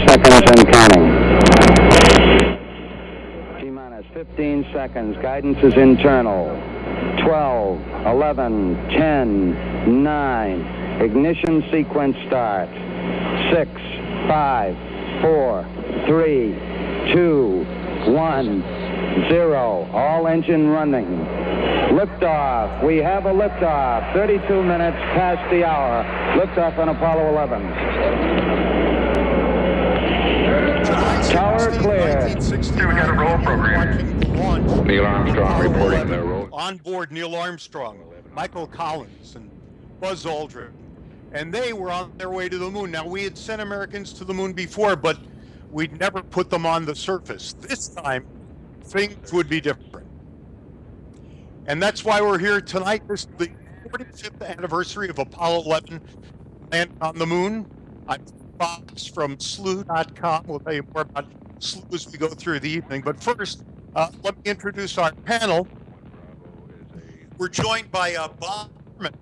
Seconds and counting. T-minus 15 seconds. Guidance is internal. 12, 11, 10, 9. Ignition sequence start. 6, 5, 4, 3, 2, 1, 0. All engine running. Liftoff. We have a liftoff. 32 minutes past the hour. Liftoff on Apollo 11. Tower clear. We got a roll program. Neil Armstrong reporting the roll. On board Neil Armstrong, Michael Collins, and Buzz Aldrin. And they were on their way to the moon. Now, we had sent Americans to the moon before, but we'd never put them on the surface. This time, things would be different. And that's why we're here tonight. This is the 45th anniversary of Apollo 11 landing on the moon. I'm Bob from Slooh.com. We'll tell you more about Slooh as we go through the evening. But first, let me introduce our panel. We're joined by Bob Herman.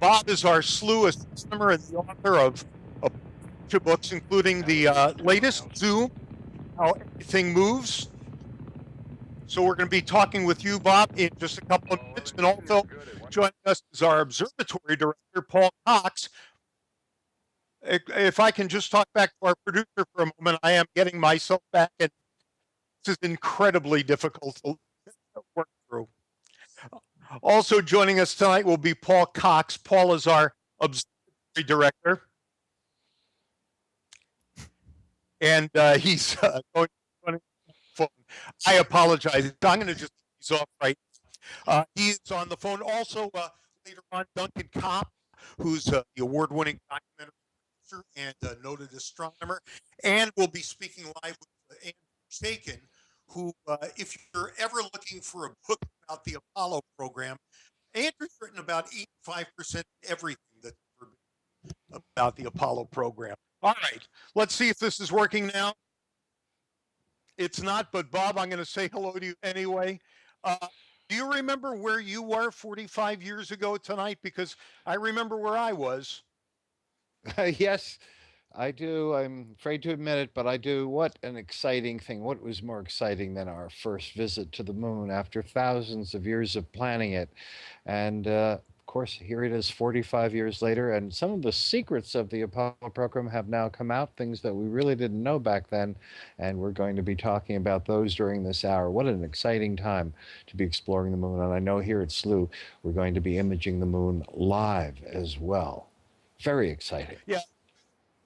Bob is our Slooh astronomer and the author of a bunch of books, including the latest, Zoom, How Everything Moves. So we're going to be talking with you, Bob, in just a couple of minutes. And also joining us is our observatory director, Paul Cox. If I can just talk back to our producer for a moment, I am getting myself back, and this is incredibly difficult to work through. Also joining us tonight will be Paul Cox. Paul is our observatory director. And he's going to the phone. I apologize. I'm going to just ease off right now. He is on the phone. Also, later on, Duncan Kopp, who's the award-winning documentary and a noted astronomer, and we'll be speaking live with Andrew Shakin, who, if you're ever looking for a book about the Apollo program, Andrew's written about 85% of everything that's ever been about the Apollo program. All right, let's see if this is working now. It's not, but Bob, I'm going to say hello to you anyway. Do you remember where you were 45 years ago tonight? Because I remember where I was. Yes, I do. I'm afraid to admit it, but I do. What an exciting thing. What was more exciting than our first visit to the moon after thousands of years of planning it? And of course, here it is 45 years later, and some of the secrets of the Apollo program have now come out, things that we really didn't know back then, and we're going to be talking about those during this hour. What an exciting time to be exploring the moon, and I know here at Slooh, we're going to be imaging the moon live as well. Very exciting. Yeah,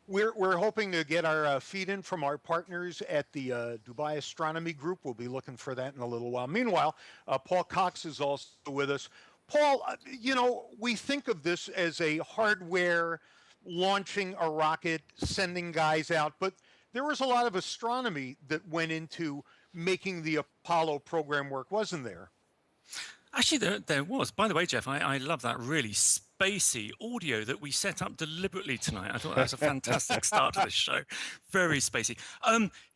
we're hoping to get our feed in from our partners at the Dubai Astronomy Group. We'll be looking for that in a little while. Meanwhile, Paul Cox is also with us. Paul, you know, we think of this as a hardware launching a rocket, sending guys out, but there was a lot of astronomy that went into making the Apollo program work, wasn't there? Actually, there was. By the way, Jeff, I love that really spacey audio that we set up deliberately tonight. I thought that was a fantastic start to the show. Very spacey.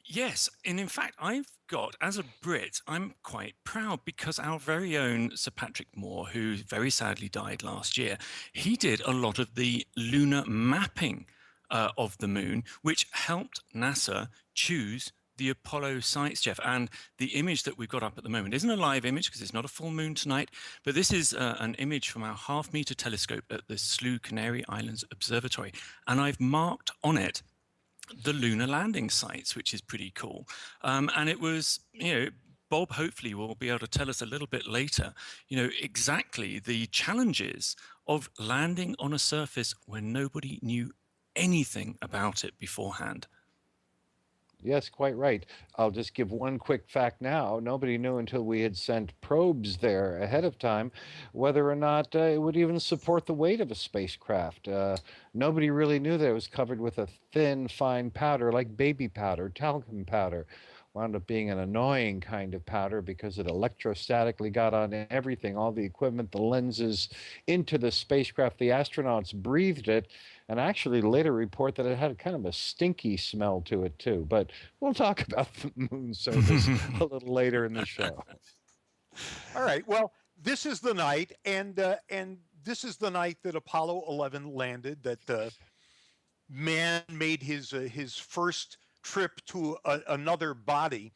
Yes, and in fact, I've got, as a Brit, I'm quite proud because our very own Sir Patrick Moore, who very sadly died last year, he did a lot of the lunar mapping of the moon, which helped NASA choose the Apollo sites, Jeff. And the image that we've got up at the moment isn't a live image because it's not a full moon tonight, but this is an image from our half-meter telescope at the Slooh Canary Islands Observatory. And I've marked on it the lunar landing sites, which is pretty cool. And it was, you know, Bob hopefully will be able to tell us a little bit later, exactly the challenges of landing on a surface where nobody knew anything about it beforehand. Yes, quite right. I'll just give one quick fact now. Nobody knew until we had sent probes there ahead of time whether or not it would even support the weight of a spacecraft. Nobody really knew that it was covered with a thin, fine powder like baby powder, talcum powder. Wound up being an annoying kind of powder because it electrostatically got on everything, all the equipment, the lenses, into the spacecraft. The astronauts breathed it and actually later report that it had kind of a stinky smell to it too. But we'll talk about the moon surface a little later in the show. All right. Well, this is the night, and this is the night that Apollo 11 landed. That man made his first trip to another body.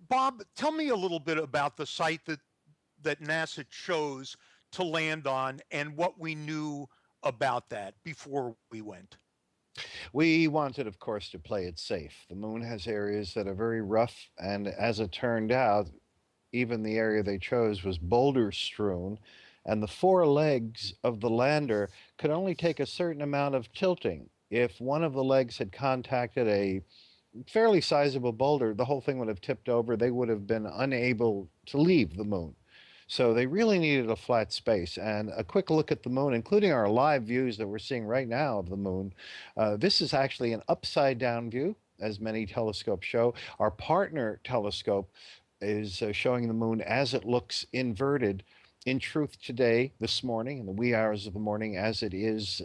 Bob, tell me a little bit about the site that NASA chose to land on and what we knew about that before we went. We wanted, of course, to play it safe. The moon has areas that are very rough, and as it turned out, even the area they chose was boulder strewn, and the four legs of the lander could only take a certain amount of tilting. If one of the legs had contacted a fairly sizable boulder, the whole thing would have tipped over. They would have been unable to leave the moon. So they really needed a flat space. And a quick look at the moon, including our live views that we're seeing right now of the moon, this is actually an upside down view, as many telescopes show. Our partner telescope is showing the moon as it looks inverted. In truth, today, this morning, in the wee hours of the morning, as it is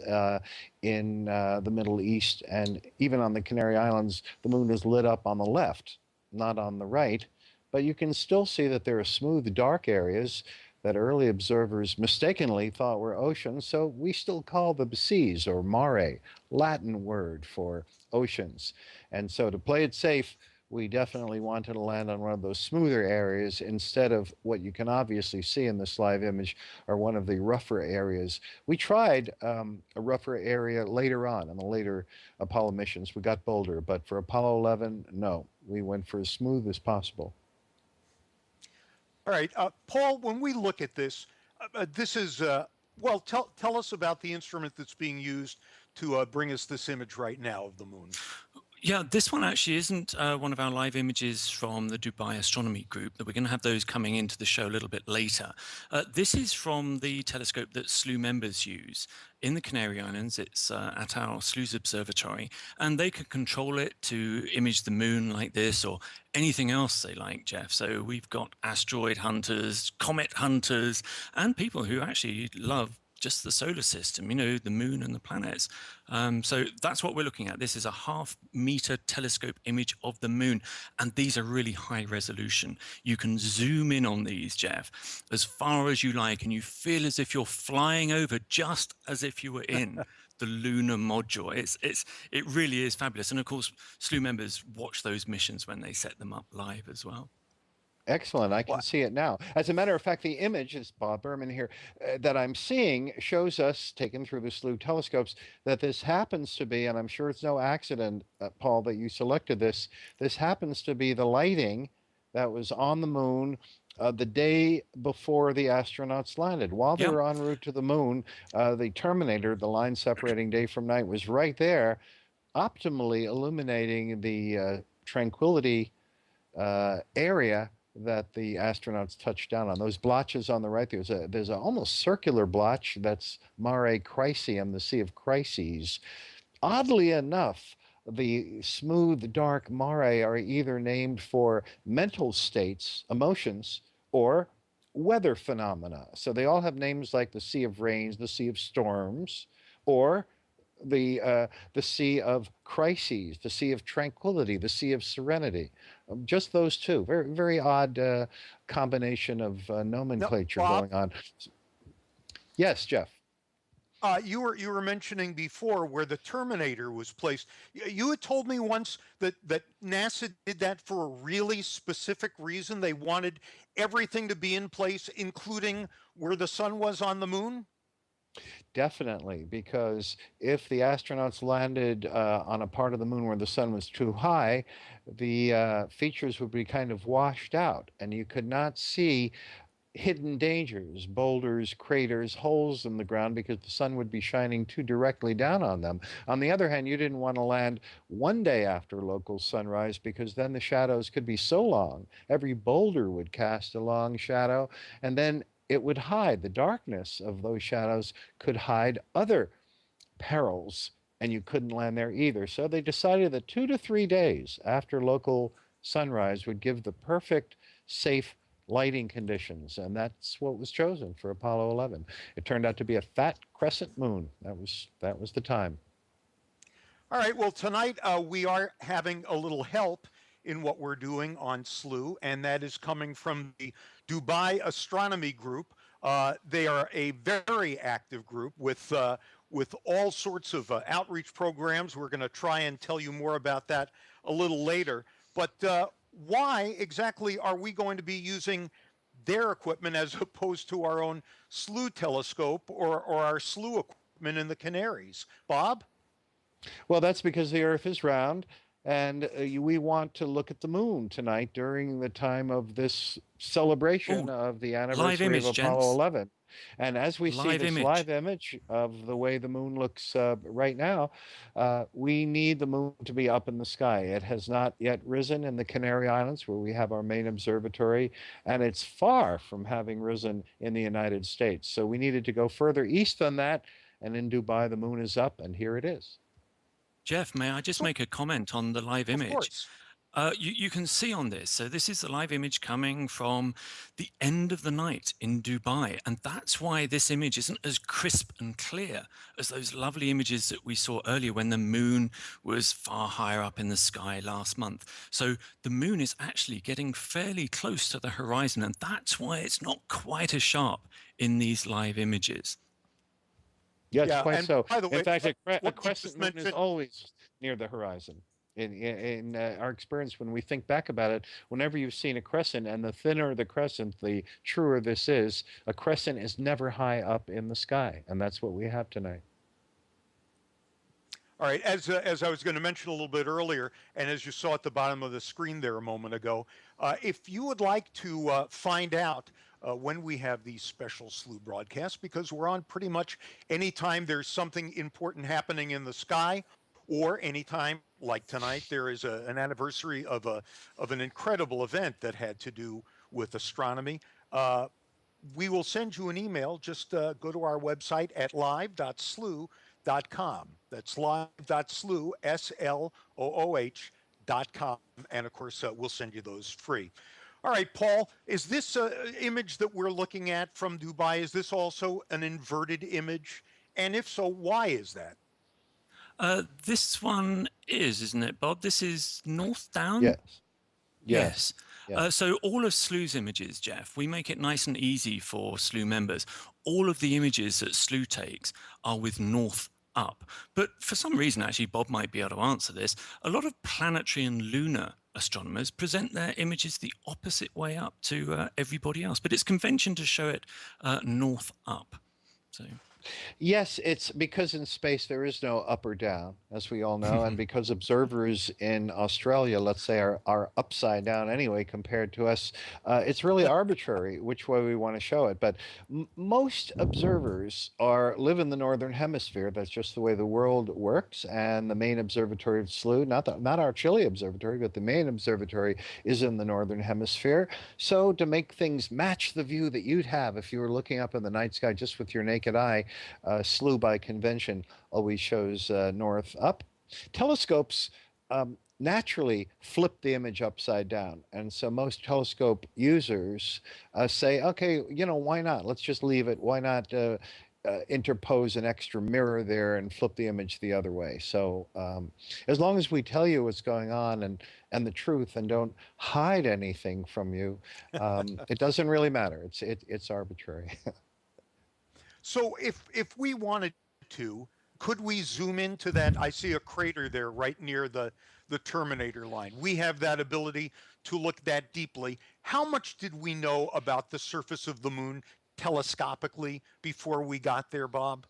in the Middle East and even on the Canary Islands, the moon is lit up on the left, not on the right. But you can still see that there are smooth, dark areas that early observers mistakenly thought were oceans. So we still call them seas, or mare, Latin word for oceans. And so to play it safe, we definitely wanted to land on one of those smoother areas instead of what you can obviously see in this live image, or one of the rougher areas. We tried a rougher area later on in the later Apollo missions. We got bolder, but for Apollo 11, no. We went for as smooth as possible. All right, Paul, when we look at this, this is, well, tell us about the instrument that's being used to bring us this image right now of the moon. Yeah, this one actually isn't one of our live images from the Dubai Astronomy Group. That we're going to have those coming into the show a little bit later. This is from the telescope that Slooh members use in the Canary Islands. It's at our Slooh Observatory, and they can control it to image the moon like this or anything else they like, Jeff. So we've got asteroid hunters, comet hunters, and people who actually love just the solar system, the moon and the planets. So that's what we're looking at. This is a half-meter telescope image of the moon, and these are really high resolution. You can zoom in on these, Jeff, as far as you like, and you feel as if you're flying over, just as if you were in the lunar module. It really is fabulous. And of course, Slooh members watch those missions when they set them up live as well. Excellent. I can see it now. As a matter of fact, the image, is Bob Berman here, that I'm seeing shows us, taken through the Slooh telescopes, that this happens to be, and I'm sure it's no accident, Paul, that you selected this, this happens to be the lighting that was on the moon the day before the astronauts landed. While they were en route to the moon, the terminator, the line separating day from night, was right there, optimally illuminating the tranquility area that the astronauts touched down on. Those blotches on the right, there's a almost circular blotch that's Mare Crisium, the Sea of Crises. Oddly enough, the smooth, dark mare are either named for mental states, emotions, or weather phenomena. So they all have names like the Sea of Rains, the Sea of Storms, or the Sea of Crises, the Sea of Tranquility, the Sea of Serenity. Just those two. Very, very odd combination of nomenclature going on. Yes, Jeff. You were mentioning before where the Terminator was placed. You had told me once that NASA did that for a really specific reason. They wanted everything to be in place, including where the sun was on the moon. Definitely, because if the astronauts landed on a part of the moon where the sun was too high, the features would be kind of washed out, and you could not see hidden dangers, boulders, craters, holes in the ground because the sun would be shining too directly down on them. On the other hand, you didn't want to land one day after local sunrise because then the shadows could be so long. Every boulder would cast a long shadow, and then it would hide. The darkness of those shadows could hide other perils, and you couldn't land there either. So they decided that 2 to 3 days after local sunrise would give the perfect, safe lighting conditions, and that's what was chosen for Apollo 11. It turned out to be a fat crescent moon. That was the time. All right, well, tonight we are having a little help in what we're doing on Slooh, and that is coming from the Dubai Astronomy Group. They are a very active group with all sorts of outreach programs. We're going to try and tell you more about that a little later. But why exactly are we going to be using their equipment as opposed to our own Slooh telescope or our Slooh equipment in the Canaries? Bob? Well, that's because the Earth is round, and we want to look at the moon tonight during the time of this celebration Ooh, of the live anniversary of image, Apollo gents. 11. And as we see Live this image. live image of the way the moon looks right now, we need the moon to be up in the sky. It has not yet risen in the Canary Islands, where we have our main observatory, and it's far from having risen in the United States. So we needed to go further east than that, and in Dubai, the moon is up, and here it is. Jeff, may I just make a comment on the live Of image? course. You can see on this. So this is the live image coming from the end of the night in Dubai. And that's why this image isn't as crisp and clear as those lovely images that we saw earlier when the moon was far higher up in the sky last month. So the moon is actually getting fairly close to the horizon. And that's why it's not quite as sharp in these live images. Yes, Yeah, quite and so. by the In way, fact, a what you crescent just moon is mentioned, always near the horizon. In our experience, when we think back about it, whenever you've seen a crescent, and the thinner the crescent, the truer this is. A crescent is never high up in the sky, and that's what we have tonight. all right, as I was going to mention a little bit earlier, and as you saw at the bottom of the screen there a moment ago, if you would like to find out when we have these special Slooh broadcasts, because we're on pretty much anytime there's something important happening in the sky, or anytime like tonight there is an anniversary of an incredible event that had to do with astronomy. We will send you an email. Just go to our website at live.slooh.com. That's live.slooh, SLOOH.com. And of course, we'll send you those free. All right, Paul, is this image that we're looking at from Dubai, is this also an inverted image? And if so, why is that? This one is, isn't it, Bob? This is north down? Yes. Yes. Yes. So all of Slooh's images, Jeff, we make it nice and easy for Slooh members. All of the images that Slooh takes are with north up. But for some reason, actually, Bob might be able to answer this. A lot of planetary and lunar astronomers present their images the opposite way up to everybody else. But it's convention to show it north up. So. Yes, it's because in space there is no up or down, as we all know, and because observers in Australia, let's say, are upside down anyway compared to us, it's really arbitrary which way we want to show it. But most observers live in the northern hemisphere. That's just the way the world works. And the main observatory of Slooh, not our Chile observatory, but the main observatory is in the northern hemisphere. So to make things match the view that you'd have if you were looking up in the night sky just with your naked eye, Slooh by convention always shows north up. Telescopes naturally flip the image upside down, and so most telescope users say, okay, why not? Let's just leave it. Why not interpose an extra mirror there and flip the image the other way? So as long as we tell you what's going on and the truth, and don't hide anything from you, it doesn't really matter. It's arbitrary. So if we wanted to, could we zoom into that? I see a crater there right near the terminator line. We have that ability to look that deeply. How much did we know about the surface of the moon telescopically before we got there, Bob?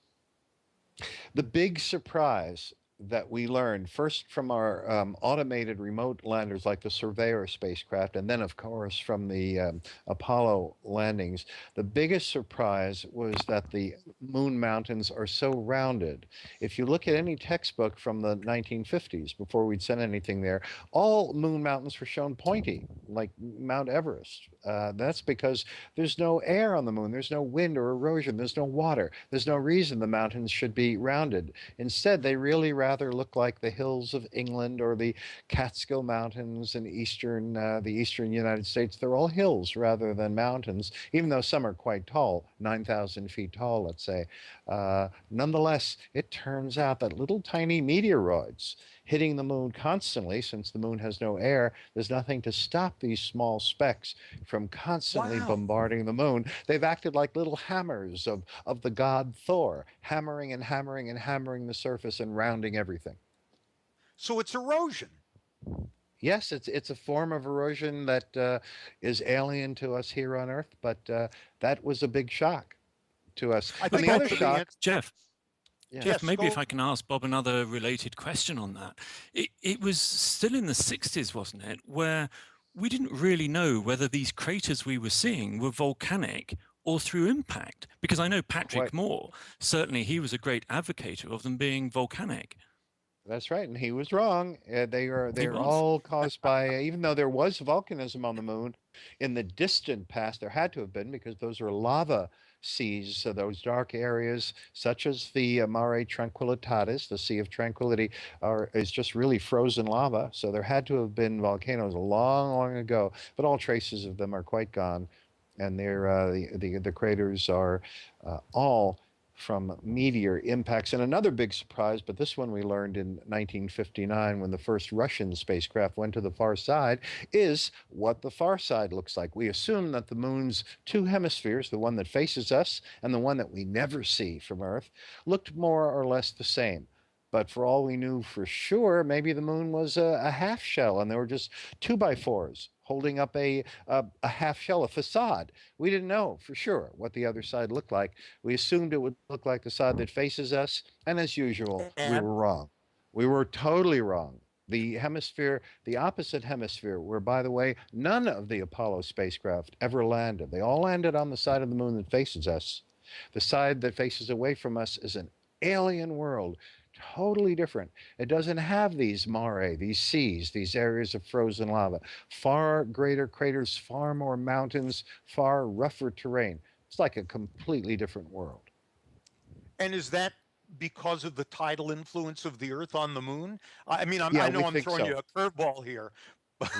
The big surprise that we learned first from our automated remote landers like the Surveyor spacecraft, and then, of course, from the Apollo landings, the biggest surprise was that the moon mountains are so rounded. If you look at any textbook from the 1950s, before we'd sent anything there, all moon mountains were shown pointy, like Mount Everest. That's because there's no air on the moon, there's no wind or erosion, there's no water. There's no reason the mountains should be rounded. Instead, they really rather look like the hills of England or the Catskill Mountains in the eastern United States. They're all hills rather than mountains, even though some are quite tall, 9,000 feet tall, let's say. Nonetheless, it turns out that little tiny meteoroids hitting the moon constantly, since the moon has no air, there's nothing to stop these small specks from constantly Wow. bombarding the moon. They've acted like little hammers of the god Thor, hammering and hammering and hammering the surface and rounding everything. So it's erosion. Yes, it's a form of erosion that is alien to us here on Earth, but that was a big shock to us. I And think the other most of the shock, answer. Jeff, yeah. Jeff, Yes, maybe go. if I can ask Bob another related question on that. It was still in the 60s, wasn't it, where we didn't really know whether these craters we were seeing were volcanic or through impact. Because I know Patrick Quite. Moore, certainly he was a great advocate of them being volcanic. That's right, and he was wrong. They He are was. all caused by even though there was volcanism on the moon in the distant past, there had to have been because those are lava seas, so those dark areas, such as the Mare Tranquillitatis, the Sea of Tranquility, is just really frozen lava. So there had to have been volcanoes a long, long ago, but all traces of them are quite gone, and the craters are all from meteor impacts. And another big surprise, but this one we learned in 1959 when the first Russian spacecraft went to the far side, is what the far side looks like. We assume that the moon's two hemispheres, the one that faces us and the one that we never see from Earth, looked more or less the same. But for all we knew for sure, maybe the moon was a half shell and there were just 2x4s holding up a half shell, a facade. We didn't know for sure what the other side looked like. We assumed it would look like the side that faces us. And as usual, we And were wrong. We were totally wrong. The hemisphere, the opposite hemisphere, where, by the way, none of the Apollo spacecraft ever landed. They all landed on the side of the moon that faces us. The side that faces away from us is an alien world, totally different. It doesn't have these mare, these seas, these areas of frozen lava, far greater craters, far more mountains, far rougher terrain. It's like a completely different world. is that because of the tidal influence of the Earth on the moon? I mean, Yeah, I we know I'm think throwing so. you a curveball here,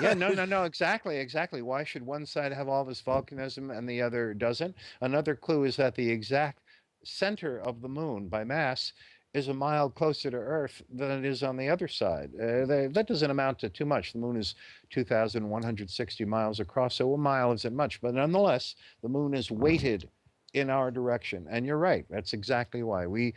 Yeah, but no, exactly, exactly. Why should one side have all this volcanism and the other doesn't? Another clue is that the exact center of the moon by mass is a mile closer to Earth than it is on the other side. That doesn't amount to too much. The moon is 2,160 miles across, so a mile isn't much. But nonetheless, the moon is weighted in our direction. And you're right. That's exactly why we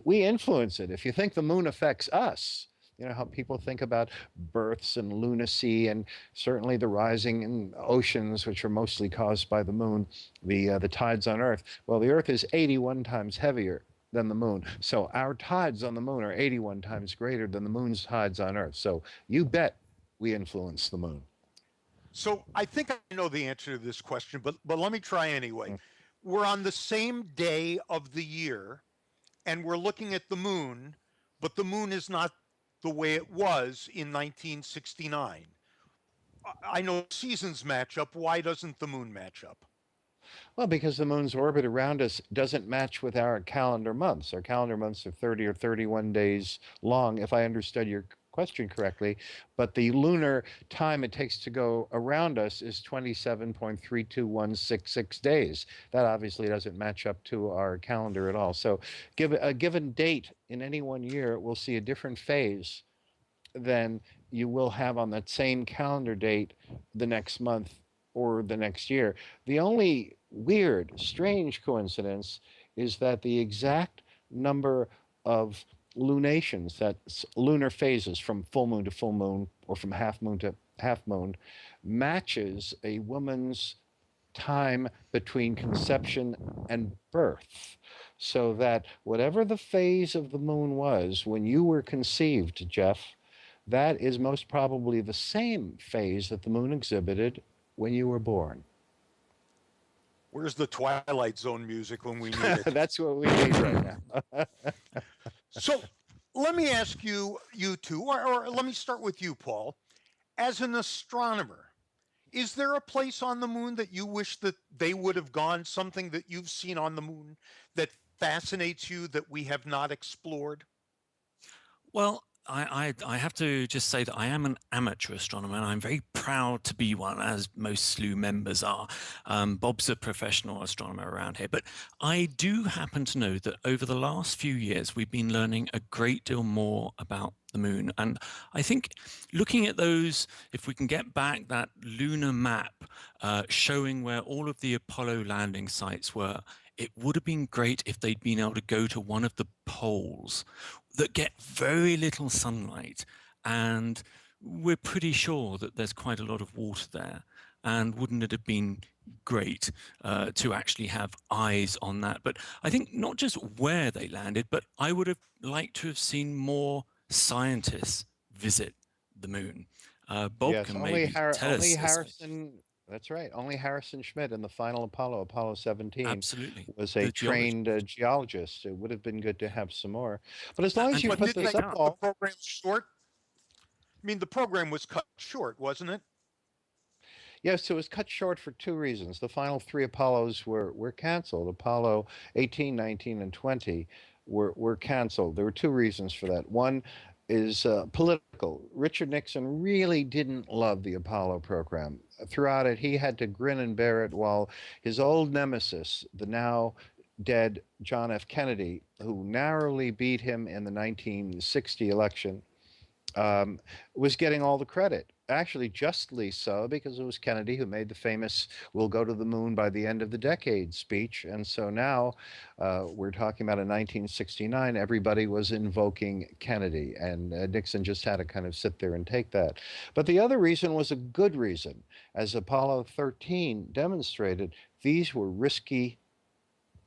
influence it. If you think the moon affects us, you know how people think about births and lunacy, and certainly the rising in oceans, which are mostly caused by the moon, the tides on Earth. Well, the Earth is 81 times heavier than the moon, so our tides on the moon are 81 times greater than the moon's tides on Earth. So you bet we influence the moon. so I think I know the answer to this question, but let me try anyway. We're on the same day of the year, and we're looking at the moon, but the moon is not the way it was in 1969. I know seasons match up. Why doesn't the moon match up? Well, because the moon's orbit around us doesn't match with our calendar months. Our calendar months are 30 or 31 days long, if I understood your question correctly. But the lunar time it takes to go around us is 27.32166 days. That obviously doesn't match up to our calendar at all. So, give a given date in any one year, we'll see a different phase than you will have on that same calendar date the next month or the next year. The only weird, strange coincidence is that the exact number of lunations, that's lunar phases from full moon to full moon or from half moon to half moon, matches a woman's time between conception and birth, so that whatever the phase of the moon was when you were conceived, Jeff, that is most probably the same phase that the moon exhibited when you were born. Where's the Twilight Zone music when we need it? That's what we need right now. So let me ask you two, or let me start with you, Paul. As an astronomer, is there a place on the moon that you wish that they would have gone, something that you've seen on the moon that fascinates you that we have not explored? Well, I have to just say that I am an amateur astronomer, and I'm very proud to be one, as most Slooh members are. Bob's a professional astronomer around here, but I do happen to know that over the last few years, we've been learning a great deal more about the moon. And I think looking at those, if we can get back that lunar map showing where all of the Apollo landing sites were, it would have been great if they'd been able to go to one of the poles that get very little sunlight, and we're pretty sure that there's quite a lot of water there. And wouldn't it have been great to actually have eyes on that? But I think not just where they landed, but I would have liked to have seen more scientists visit the moon. Bob Yes, can only, maybe tell only us. Harrison. That's right. Only Harrison Schmitt in the final Apollo, Apollo 17, Absolutely. was a The geologist. trained geologist. It would have been good to have some more. But as long as And you But put did they this cut up, the Paul, program short? I mean, the program was cut short, wasn't it? yes, it was cut short for two reasons. The final three Apollos were canceled. Apollo 18, 19, and 20 were canceled. There were two reasons for that. One is political. Richard Nixon really didn't love the Apollo program. Throughout it, he had to grin and bear it while his old nemesis, the now dead John F. Kennedy, who narrowly beat him in the 1960 election, was getting all the credit. Actually, justly so, because it was Kennedy who made the famous "We'll go to the moon by the end of the decade" speech. And so now we're talking about in 1969, everybody was invoking Kennedy, and Nixon just had to kind of sit there and take that. But the other reason was a good reason. As Apollo 13 demonstrated, these were risky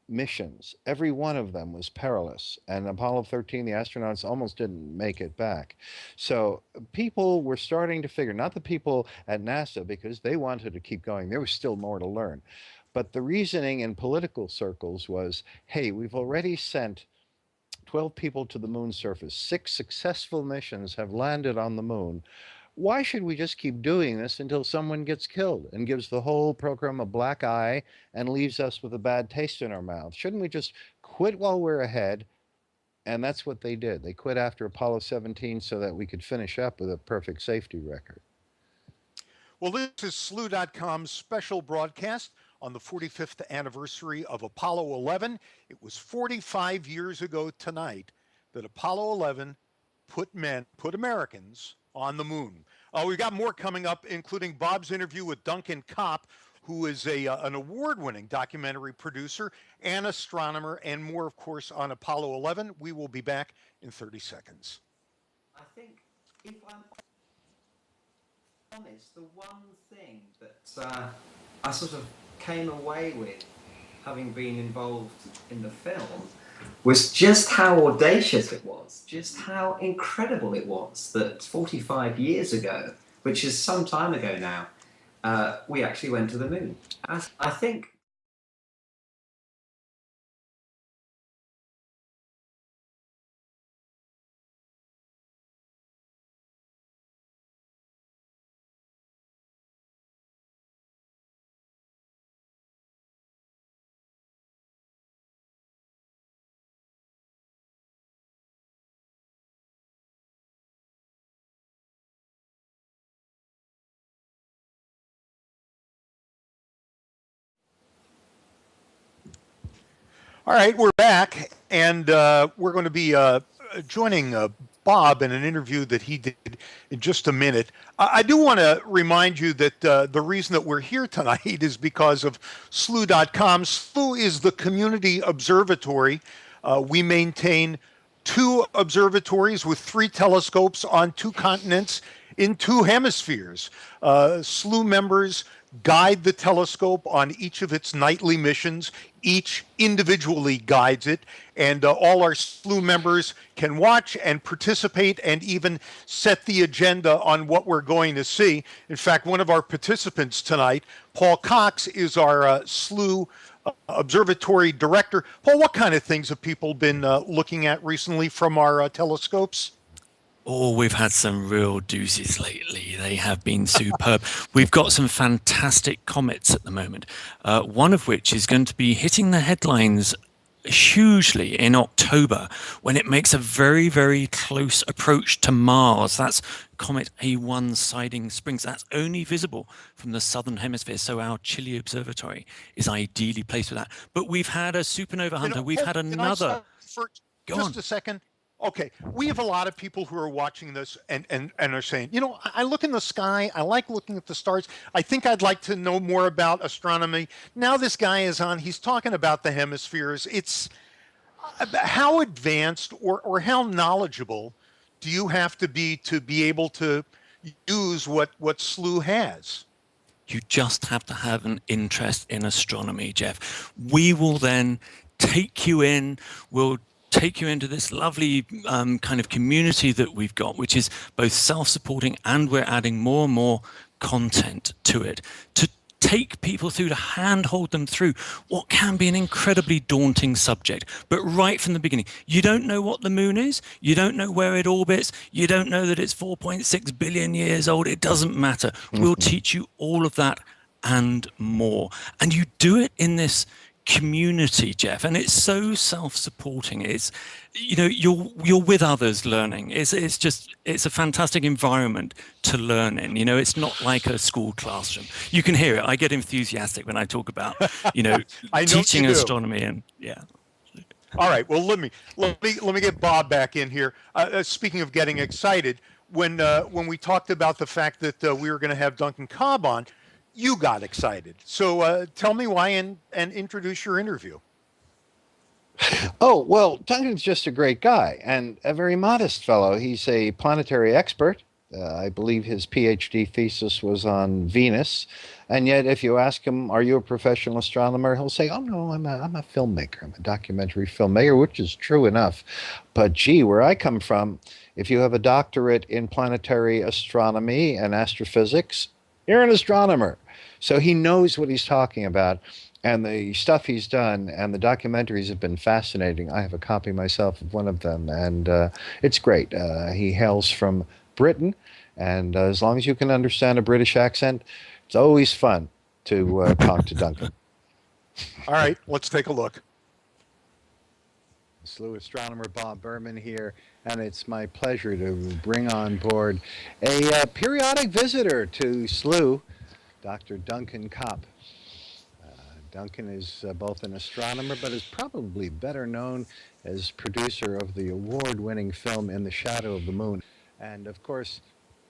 missions. Every one of them was perilous. And Apollo 13, the astronauts almost didn't make it back. So people were starting to figure, not the people at NASA, because they wanted to keep going. There was still more to learn. But the reasoning in political circles was, hey, we've already sent 12 people to the moon's surface. 6 successful missions have landed on the moon. Why should we just keep doing this until someone gets killed and gives the whole program a black eye and leaves us with a bad taste in our mouth? Shouldn't we just quit while we're ahead? And that's what they did. They quit after Apollo 17 so that we could finish up with a perfect safety record. Well, this is Slooh.com's special broadcast on the 45th anniversary of Apollo 11. It was 45 years ago tonight that Apollo 11 put Americans on the moon. We've got more coming up, including Bob's interview with Duncan Kopp, who is an award-winning documentary producer and astronomer, and more, of course, on Apollo 11. We will be back in 30 seconds. I think, if I'm honest, the one thing that I sort of came away with, having been involved in the film, was just how audacious it was, just how incredible it was that 45 years ago, which is some time ago now, we actually went to the moon. I think All right, we're back, and we're going to be joining Bob in an interview that he did in just a minute. I do want to remind you that the reason that we're here tonight is because of Slooh.com. Slooh is the community observatory. We maintain 2 observatories with 3 telescopes on 2 continents in 2 hemispheres. Slooh members guide the telescope on each of its nightly missions. Each individually guides it, and all our Slooh members can watch and participate and even set the agenda on what we're going to see. In fact, one of our participants tonight, Paul Cox, is our Slooh observatory director. Paul, what kind of things have people been looking at recently from our telescopes? Oh, we've had some real doozies lately. They have been superb. We've got some fantastic comets at the moment, one of which is going to be hitting the headlines hugely in October when it makes a very, very close approach to Mars. That's Comet A1 Siding Springs. That's only visible from the southern hemisphere, so our Chile observatory is ideally placed for that. But we've had a supernova hunter. We've had another. For Go just on. a second. Okay, we have a lot of people who are watching this and are saying, you know, I look in the sky, I like looking at the stars. I think I'd like to know more about astronomy. Now this guy is on, he's talking about the hemispheres. It's how advanced or how knowledgeable do you have to be able to use what Slooh has? You just have to have an interest in astronomy, Jeff. We will then take you in, we'll take you into this lovely kind of community that we've got, which is both self-supporting, and we're adding more and more content to it to take people through, to handhold them through what can be an incredibly daunting subject. But right from the beginning, you don't know what the moon is, you don't know where it orbits, you don't know that it's 4.6 billion years old. It doesn't matter. We'll teach you all of that and more. And you do it in this community, Jeff, and it's so self-supporting. It's, you know, you're with others learning. It's a fantastic environment to learn in. You know, it's not like a school classroom. You can hear it. I get enthusiastic when I talk about, you know, teaching astronomy, and yeah. All right. Well, let me get Bob back in here. Speaking of getting excited, when we talked about the fact that we were going to have Duncan Cobb on, you got excited. So tell me why and introduce your interview. Oh, well, Duncan's just a great guy and a very modest fellow. He's a planetary expert. I believe his PhD thesis was on Venus. And yet, if you ask him, are you a professional astronomer? He'll say, oh, no, I'm a filmmaker. I'm a documentary filmmaker, which is true enough. But gee, where I come from, if you have a doctorate in planetary astronomy and astrophysics, you're an astronomer. So he knows what he's talking about, and the stuff he's done and the documentaries have been fascinating. I have a copy myself of one of them, and it's great. He hails from Britain, and as long as you can understand a British accent, it's always fun to talk to Duncan. All right, let's take a look. Slooh astronomer Bob Berman here, and it's my pleasure to bring on board a periodic visitor to Slooh, Dr. Duncan Kopp. Duncan is both an astronomer, but is probably better known as producer of the award-winning film In the Shadow of the Moon. And of course,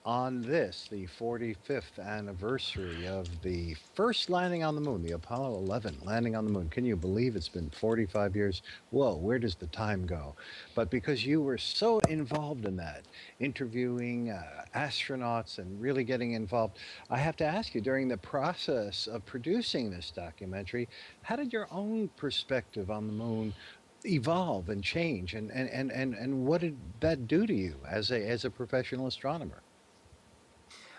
on this, the 45th anniversary of the first landing on the moon, the Apollo 11 landing on the moon. Can you believe it's been 45 years? Whoa, where does the time go? But because you were so involved in that, interviewing astronauts and really getting involved, I have to ask you, during the process of producing this documentary, how did your own perspective on the moon evolve and change, and what did that do to you as a professional astronomer?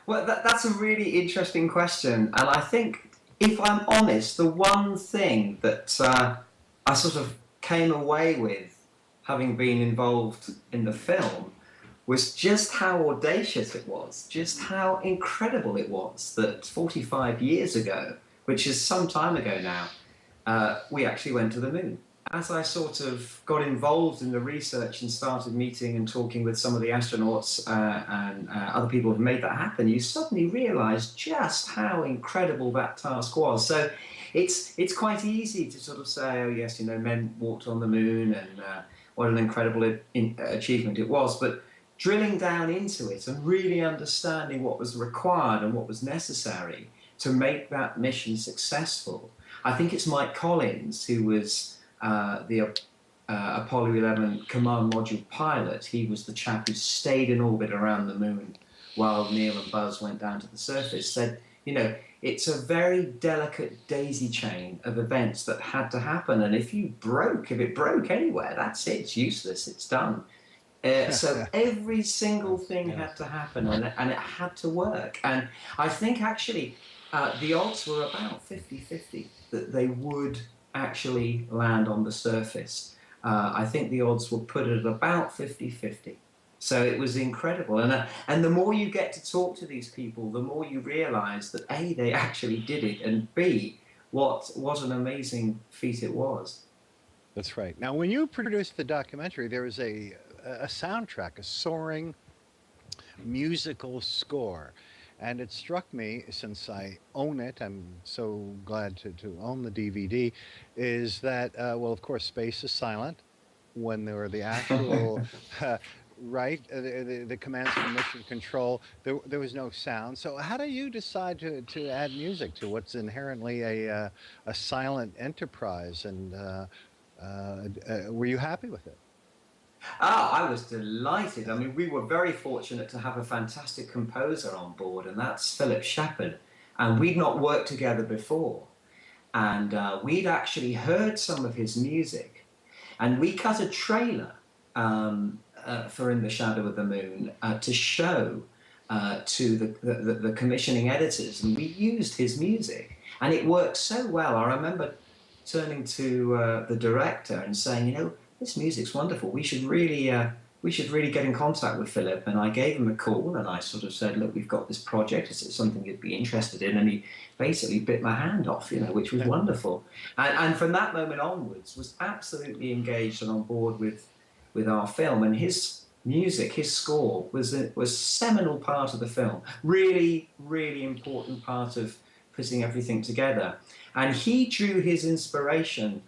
Well, that's a really interesting question. And I think, if I'm honest, the one thing that I sort of came away with, having been involved in the film, was just how audacious it was, just how incredible it was that 45 years ago, which is some time ago now, we actually went to the moon. As I sort of got involved in the research and started meeting and talking with some of the astronauts and other people who've made that happen, you suddenly realise just how incredible that task was. So it's quite easy to sort of say, oh yes, you know, men walked on the moon and what an incredible achievement it was. But drilling down into it and really understanding what was required and what was necessary to make that mission successful. I think it's Mike Collins, who was the Apollo 11 command module pilot. He was the chap who stayed in orbit around the moon while Neil and Buzz went down to the surface. Said, you know, it's a very delicate daisy chain of events that had to happen. And if it broke anywhere, that's it. It's useless. It's done. So every single thing had to happen, and it had to work. And I think actually the odds were about 50-50 that they would actually land on the surface. I think the odds were put at about 50-50. So it was incredible. And the more you get to talk to these people, the more you realize that A, they actually did it, and B, what an amazing feat it was. That's right. Now, when you produced the documentary, there was a soundtrack, a soaring musical score. And it struck me, since I own it, I'm so glad to own the DVD, is that, well, of course, space is silent. When there were the actual, the commands from mission control, there was no sound. So how do you decide to add music to what's inherently a silent enterprise? And were you happy with it? I was delighted. I mean, we were very fortunate to have a fantastic composer on board, and that's Philip Shepherd. And we'd not worked together before. And we'd actually heard some of his music. And we cut a trailer for In the Shadow of the Moon to show to the commissioning editors. And we used his music. And it worked so well. I remember turning to the director and saying, you know, this music's wonderful. We should really get in contact with Philip. And I gave him a call and I sort of said, look, we've got this project. Is it something you'd be interested in? And he basically bit my hand off, you know, which was wonderful. And from that moment onwards was absolutely engaged and on board with our film. And his music, his score was a seminal part of the film. Really, really important part of putting everything together. And he drew his inspiration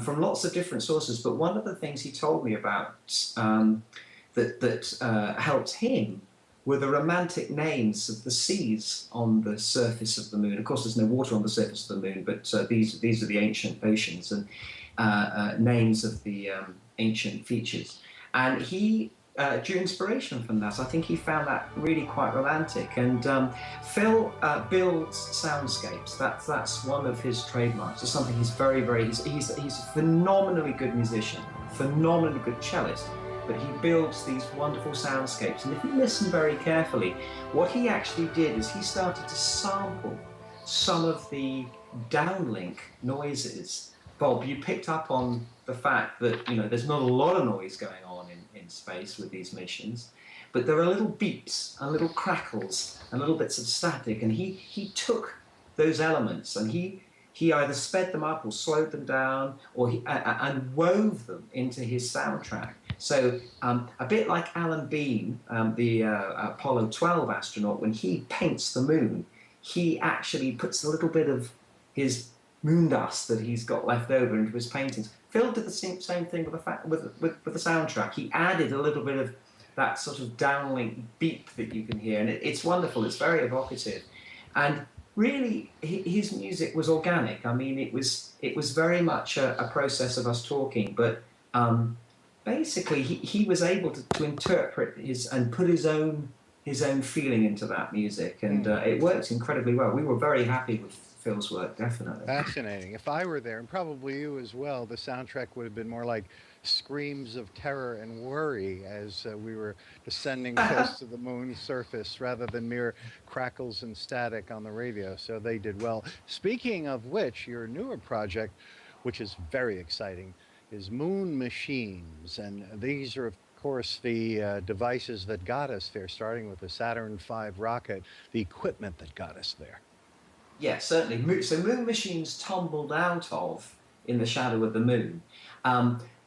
from lots of different sources, but one of the things he told me about that helped him were the romantic names of the seas on the surface of the moon. Of course, there's no water on the surface of the moon, but these are the ancient oceans and names of the ancient features. And he drew inspiration from that. I think he found that really quite romantic. And Phil builds soundscapes. That's one of his trademarks. It's something he's he's a phenomenally good musician, phenomenally good cellist, but he builds these wonderful soundscapes. And if you listen very carefully, what he actually did is he started to sample some of the downlink noises. Bob, you picked up on the fact that, you know, there's not a lot of noise going on in space with these missions, but there are little beeps and little crackles and little bits of static, and he took those elements and he either sped them up or slowed them down, or and wove them into his soundtrack. So a bit like Alan Bean, the Apollo 12 astronaut, when he paints the moon, he actually puts a little bit of his moon dust that he's got left over into his paintings. Phil did the same thing with the soundtrack. He added a little bit of that sort of downlink beep that you can hear, and it's wonderful. It's very evocative, and really his music was organic. I mean, it was very much a process of us talking, but basically he was able to interpret and put his own feeling into that music, and it worked incredibly well. We were very happy with Phil's work, definitely. Fascinating. If I were there, and probably you as well, the soundtrack would have been more like screams of terror and worry as we were descending close to the moon's surface, rather than mere crackles and static on the radio. So they did well. Speaking of which, your newer project, which is very exciting, is Moon Machines. And these are, of course, the devices that got us there, starting with the Saturn V rocket, the equipment that got us there. Yeah, certainly. So Moon Machines tumbled out of In the Shadow of the Moon.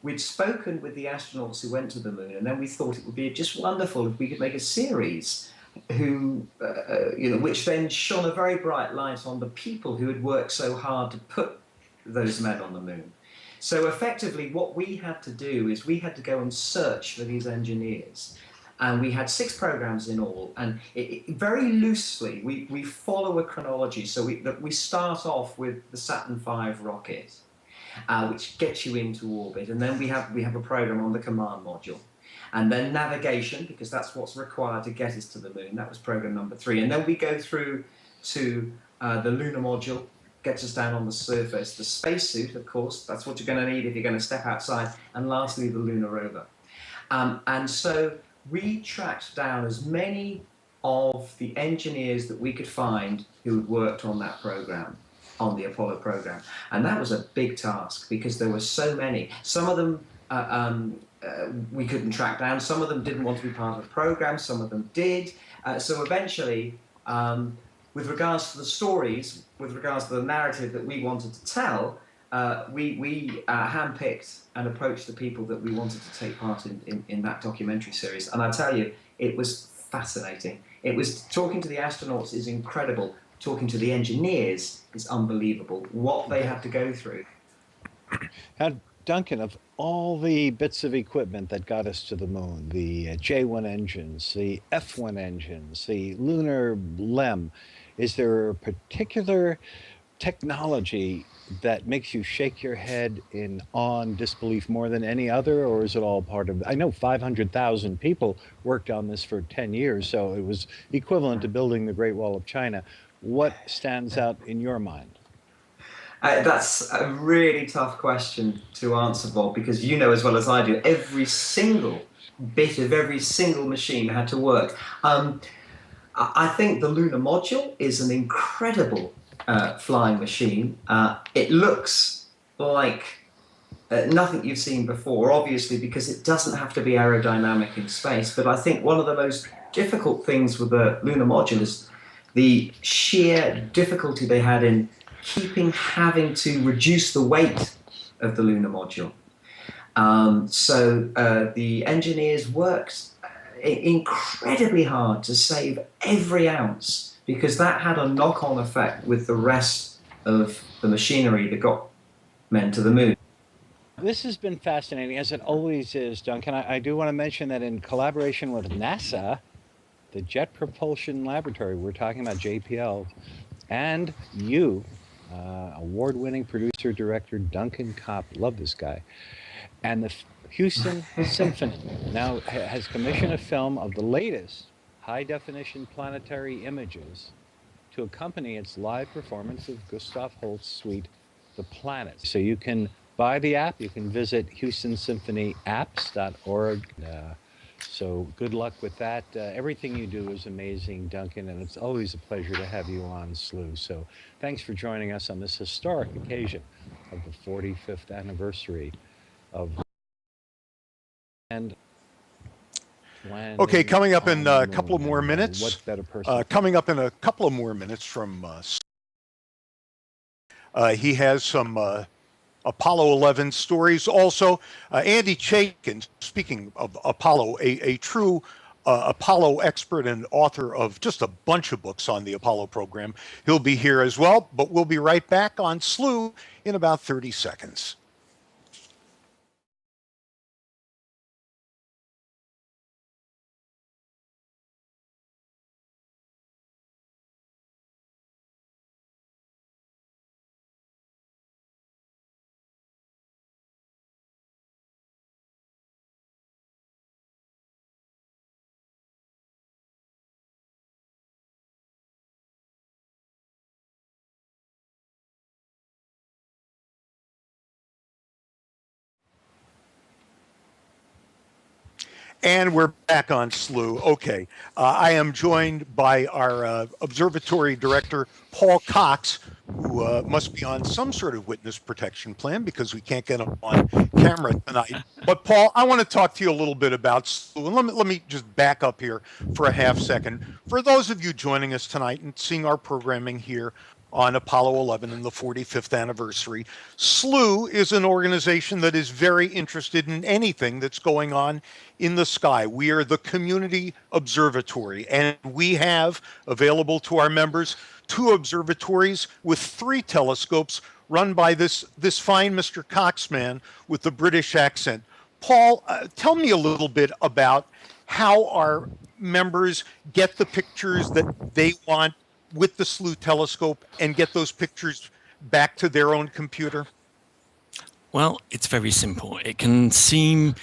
We'd spoken with the astronauts who went to the moon, and then we thought it would be just wonderful if we could make a series which then shone a very bright light on the people who had worked so hard to put those men on the moon. So effectively what we had to do is we had to go and search for these engineers. And we had 6 programs in all, and very loosely we follow a chronology. So we start off with the Saturn V rocket, which gets you into orbit, and then we have a program on the command module, and then navigation, because that's what's required to get us to the moon. That was program number 3, and then we go through to the lunar module, gets us down on the surface, the spacesuit, of course, that's what you're going to need if you're going to step outside, and lastly, the lunar rover. And so we tracked down as many of the engineers that we could find who had worked on that program, on the Apollo program. And that was a big task because there were so many. Some of them we couldn't track down. Some of them didn't want to be part of the program. Some of them did. So eventually, with regards to the stories, with regards to the narrative that we wanted to tell, we handpicked and approached the people that we wanted to take part in that documentary series. And I tell you, it was fascinating. It was talking to the astronauts is incredible. Talking to the engineers is unbelievable. What they had to go through. And Duncan, of all the bits of equipment that got us to the moon, the J1 engines, the F1 engines, the lunar LEM, is there a particular technology that makes you shake your head in awe and disbelief more than any other, or is it all part of? I know 500,000 people worked on this for 10 years, so it was equivalent to building the Great Wall of China. What stands out in your mind? That's a really tough question to answer, Bob, because you know as well as I do, every single bit of every single machine had to work. I think the lunar module is an incredible flying machine. It looks like nothing you've seen before, obviously, because it doesn't have to be aerodynamic in space. But I think one of the most difficult things with the lunar module is the sheer difficulty they had in having to reduce the weight of the lunar module. So the engineers worked incredibly hard to save every ounce, because that had a knock-on effect with the rest of the machinery that got men to the moon. This has been fascinating, as it always is, Duncan. I do want to mention that in collaboration with NASA, the Jet Propulsion Laboratory, we're talking about JPL, and you, award-winning producer-director Duncan Kopp, love this guy, and the Houston Symphony now has commissioned a film of the latest high-definition planetary images to accompany its live performance of Gustav Holst's suite, The Planet. So you can buy the app. You can visit HoustonSymphonyApps.org. So good luck with that. Everything you do is amazing, Duncan, and it's always a pleasure to have you on Slooh. So thanks for joining us on this historic occasion of the 45th anniversary of and okay, coming up in a couple of more minutes. What better person? Coming up in a couple of more minutes from he has some Apollo 11 stories. Also, Andy Chaikin, speaking of Apollo, a true Apollo expert and author of just a bunch of books on the Apollo program. He'll be here as well, but we'll be right back on Slooh in about 30 seconds. And we're back on Slooh. Okay, I am joined by our observatory director, Paul Cox, who must be on some sort of witness protection plan because we can't get him on camera tonight. But Paul, I want to talk to you a little bit about Slooh. And let me just back up here for a half second. For those of you joining us tonight and seeing our programming here on Apollo 11 and the 45th anniversary, Slooh is an organization that is very interested in anything that's going on in the sky. We are the community observatory, and we have available to our members 2 observatories with 3 telescopes run by this fine Mr. Cox man with the British accent. Paul, tell me a little bit about how our members get the pictures that they want with the Slooh telescope and get those pictures back to their own computer? Well, it's very simple. It can seem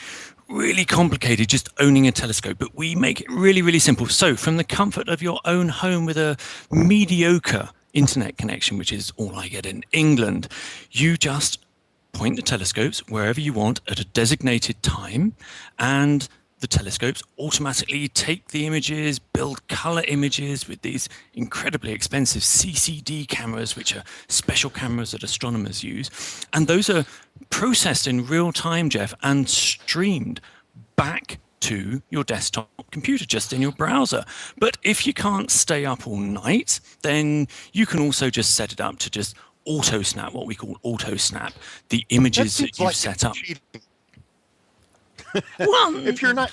really complicated just owning a telescope, but we make it really, really simple. So from the comfort of your own home with a mediocre internet connection, which is all I get in England, you just point the telescopes wherever you want at a designated time, and the telescopes automatically take the images, build color images with these incredibly expensive CCD cameras, which are special cameras that astronomers use. And those are processed in real time, Jeff, and streamed back to your desktop computer just in your browser. But if you can't stay up all night, then you can also just set it up to just auto snap, what we call auto snap, the images that you've set up. Well, If you're not,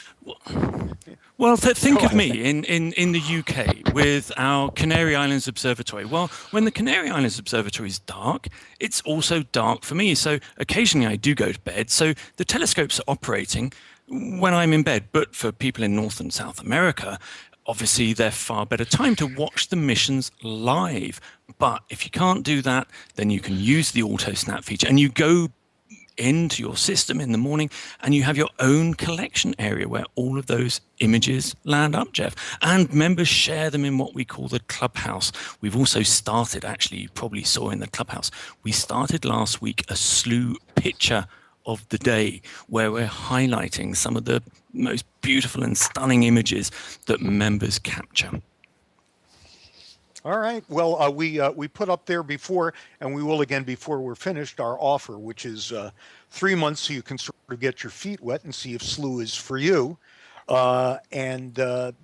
well, think of me in the UK with our Canary Islands Observatory. Well, when the Canary Islands Observatory is dark, it's also dark for me. So occasionally I do go to bed. So the telescopes are operating when I'm in bed. But for people in North and South America, obviously they're far better time to watch the missions live. But if you can't do that, then you can use the auto snap feature, and you go into your system in the morning and you have your own collection area where all of those images land up, Jeff. And members share them in what we call the Clubhouse. We've also started, actually, you probably saw in the Clubhouse, we started last week a Slooh picture of the day where we're highlighting some of the most beautiful and stunning images that members capture. all right. Well, we put up there before, and we will again before we're finished, our offer, which is 3 months so you can sort of get your feet wet and see if Slooh is for you, and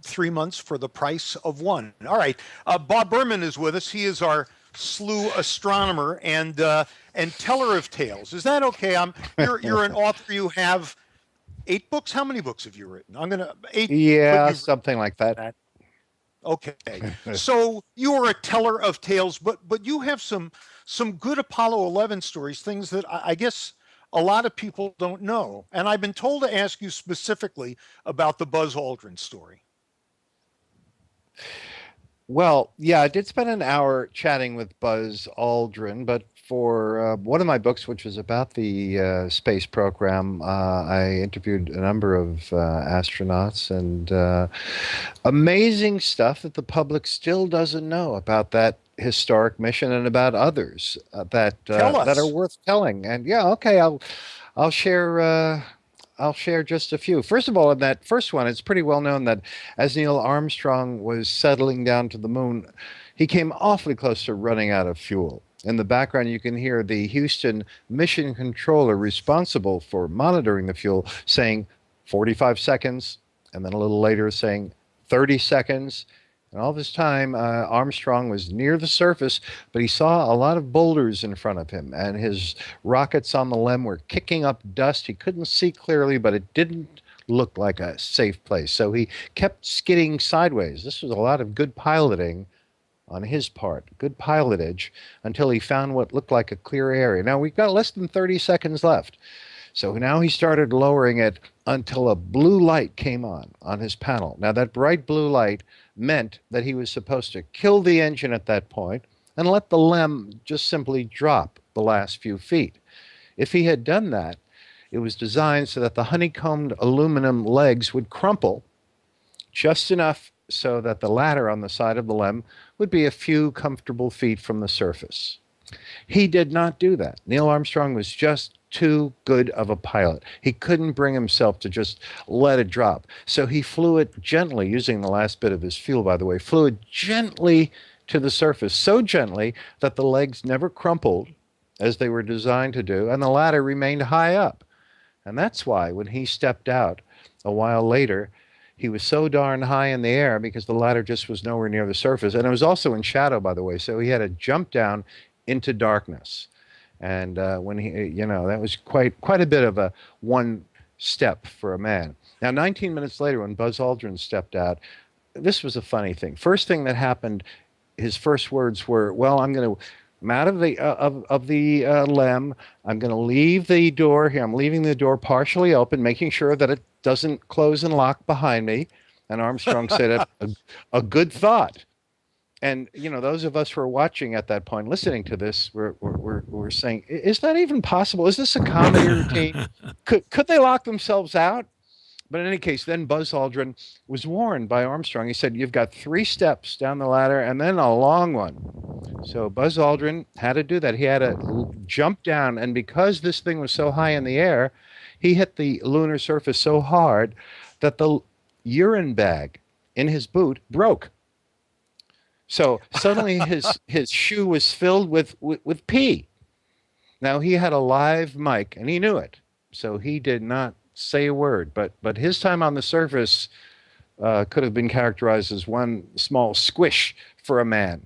3 months for the price of one. All right. Bob Berman is with us. He is our Slooh astronomer and teller of tales. Is that okay? You're an author. You have 8 books. How many books have you written? I'm gonna 8. Yeah, something like that. Okay, so you are a teller of tales, but you have some good Apollo 11 stories, things that I guess a lot of people don't know. And I've been told to ask you specifically about the Buzz Aldrin story. Well, yeah, I did spend an hour chatting with Buzz Aldrin, but for one of my books, which was about the space program, I interviewed a number of astronauts, and amazing stuff that the public still doesn't know about that historic mission and about others that are worth telling. And yeah, okay, I'll share. I'll share just a few. First of all, in that first one, it's pretty well known that as Neil Armstrong was settling down to the moon, he came awfully close to running out of fuel. In the background, you can hear the Houston mission controller responsible for monitoring the fuel saying 45 seconds, and then a little later saying 30 seconds. And all this time, Armstrong was near the surface, but he saw a lot of boulders in front of him, and his rockets on the LEM were kicking up dust. He couldn't see clearly, but it didn't look like a safe place. So he kept skidding sideways. This was a lot of good piloting on his part, good pilotage, until he found what looked like a clear area. Now, we've got less than 30 seconds left. So now he started lowering it until a blue light came on his panel. Now, that bright blue light meant that he was supposed to kill the engine at that point and let the LEM just simply drop the last few feet. If he had done that, it was designed so that the honeycombed aluminum legs would crumple just enough so that the ladder on the side of the LEM would be a few comfortable feet from the surface. He did not do that. Neil Armstrong was just too good of a pilot. He couldn't bring himself to just let it drop. So he flew it gently, using the last bit of his fuel, by the way, flew it gently to the surface, so gently that the legs never crumpled as they were designed to do, and the ladder remained high up. And that's why when he stepped out a while later, he was so darn high in the air because the ladder just was nowhere near the surface. And it was also in shadow, by the way, so he had to jump down into darkness. And when he, that was quite a bit of a one step for a man. Now, 19 minutes later, when Buzz Aldrin stepped out, this was a funny thing. First thing that happened, his first words were, "Well, I'm out of the LEM. I'm going to leave the door here. I'm leaving the door partially open, making sure that it doesn't close and lock behind me." And Armstrong said, "A good thought." And, those of us who are watching at that point, listening to this, we're saying, is that even possible? Is this a comedy routine? Could they lock themselves out? But in any case, then Buzz Aldrin was warned by Armstrong. He said, you've got 3 steps down the ladder and then a long one. So Buzz Aldrin had to do that. He had to jump down. And because this thing was so high in the air, he hit the lunar surface so hard that the urine bag in his boot broke. So suddenly his shoe was filled with pee. Now, he had a live mic, and he knew it. So he did not say a word. But his time on the surface could have been characterized as one small squish for a man.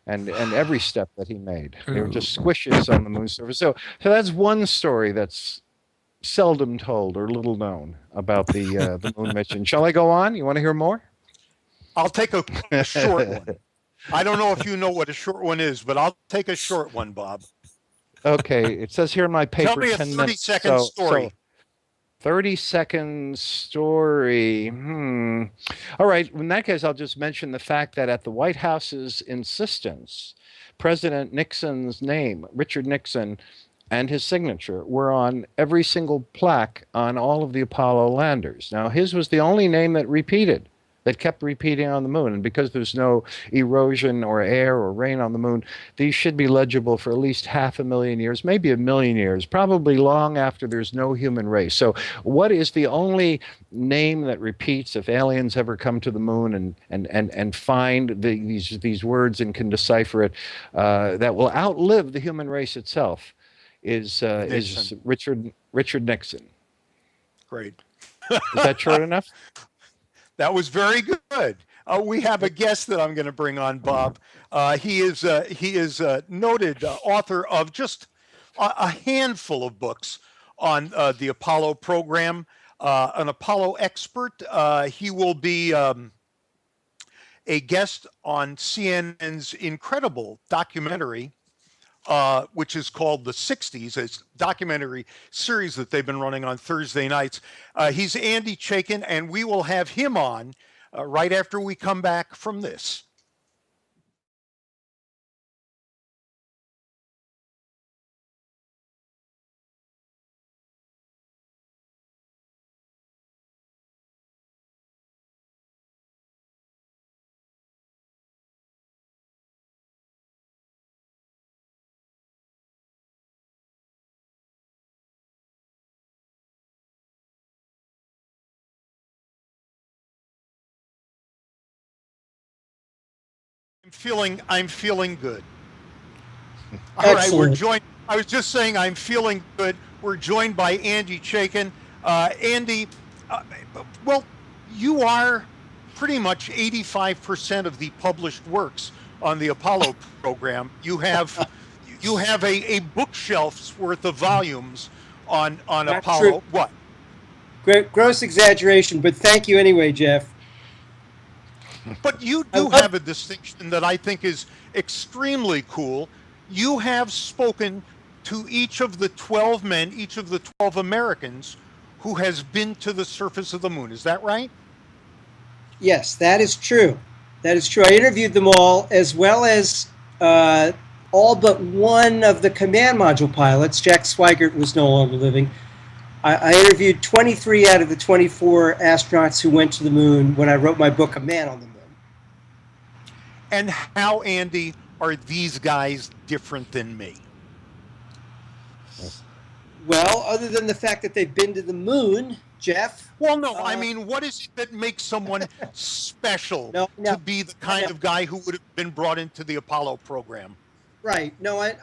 And every step that he made, they were just squishes on the moon's surface. So that's one story that's seldom told or little known about the moon mission. Shall I go on? You want to hear more? I'll take a short one. I don't know if you know what a short one is, but I'll take a short one, Bob. Okay, it says here in my paper, Tell me a 10 minutes. 30-second story. 30-second story. All right, in that case, I'll just mention the fact that at the White House's insistence, President Nixon's name, Richard Nixon, and his signature were on every single plaque on all of the Apollo landers. Now, his was the only name that kept repeating on the moon. And because there's no erosion or air or rain on the moon, these should be legible for at least 500,000 years, maybe 1,000,000 years, probably long after there's no human race. So what is the only name that repeats if aliens ever come to the moon and find these words and can decipher it, that will outlive the human race itself is Richard Nixon. Great. Is that short enough? That was very good. We have a guest that I'm going to bring on, Bob. He is a noted author of just a handful of books on the Apollo program, an Apollo expert. He will be a guest on CNN's incredible documentary, which is called The 60s. It's a documentary series that they've been running on Thursday nights. He's Andy Chaikin, and we will have him on right after we come back from this. I'm feeling good. All right, we're joined. I was just saying I'm feeling good. We're joined by Andy Chaikin. Andy, well, you are pretty much 85% of the published works on the Apollo program. You have a bookshelf's worth of volumes on Apollo. True. What? Gross exaggeration, but thank you anyway, Jeff. But you do have a distinction that I think is extremely cool. You have spoken to each of the 12 men, each of the 12 Americans who has been to the surface of the moon. Is that right? Yes, that is true. That is true. I interviewed them all, as well as all but one of the command module pilots. Jack Swigert was no longer living. I interviewed 23 out of the 24 astronauts who went to the moon when I wrote my book, A Man on the Moon. And how, Andy, are these guys different than me? Well, other than the fact that they've been to the moon, Jeff. Well, no, I mean, what is it that makes someone special to be the kind of guy who would have been brought into the Apollo program? Right. No, I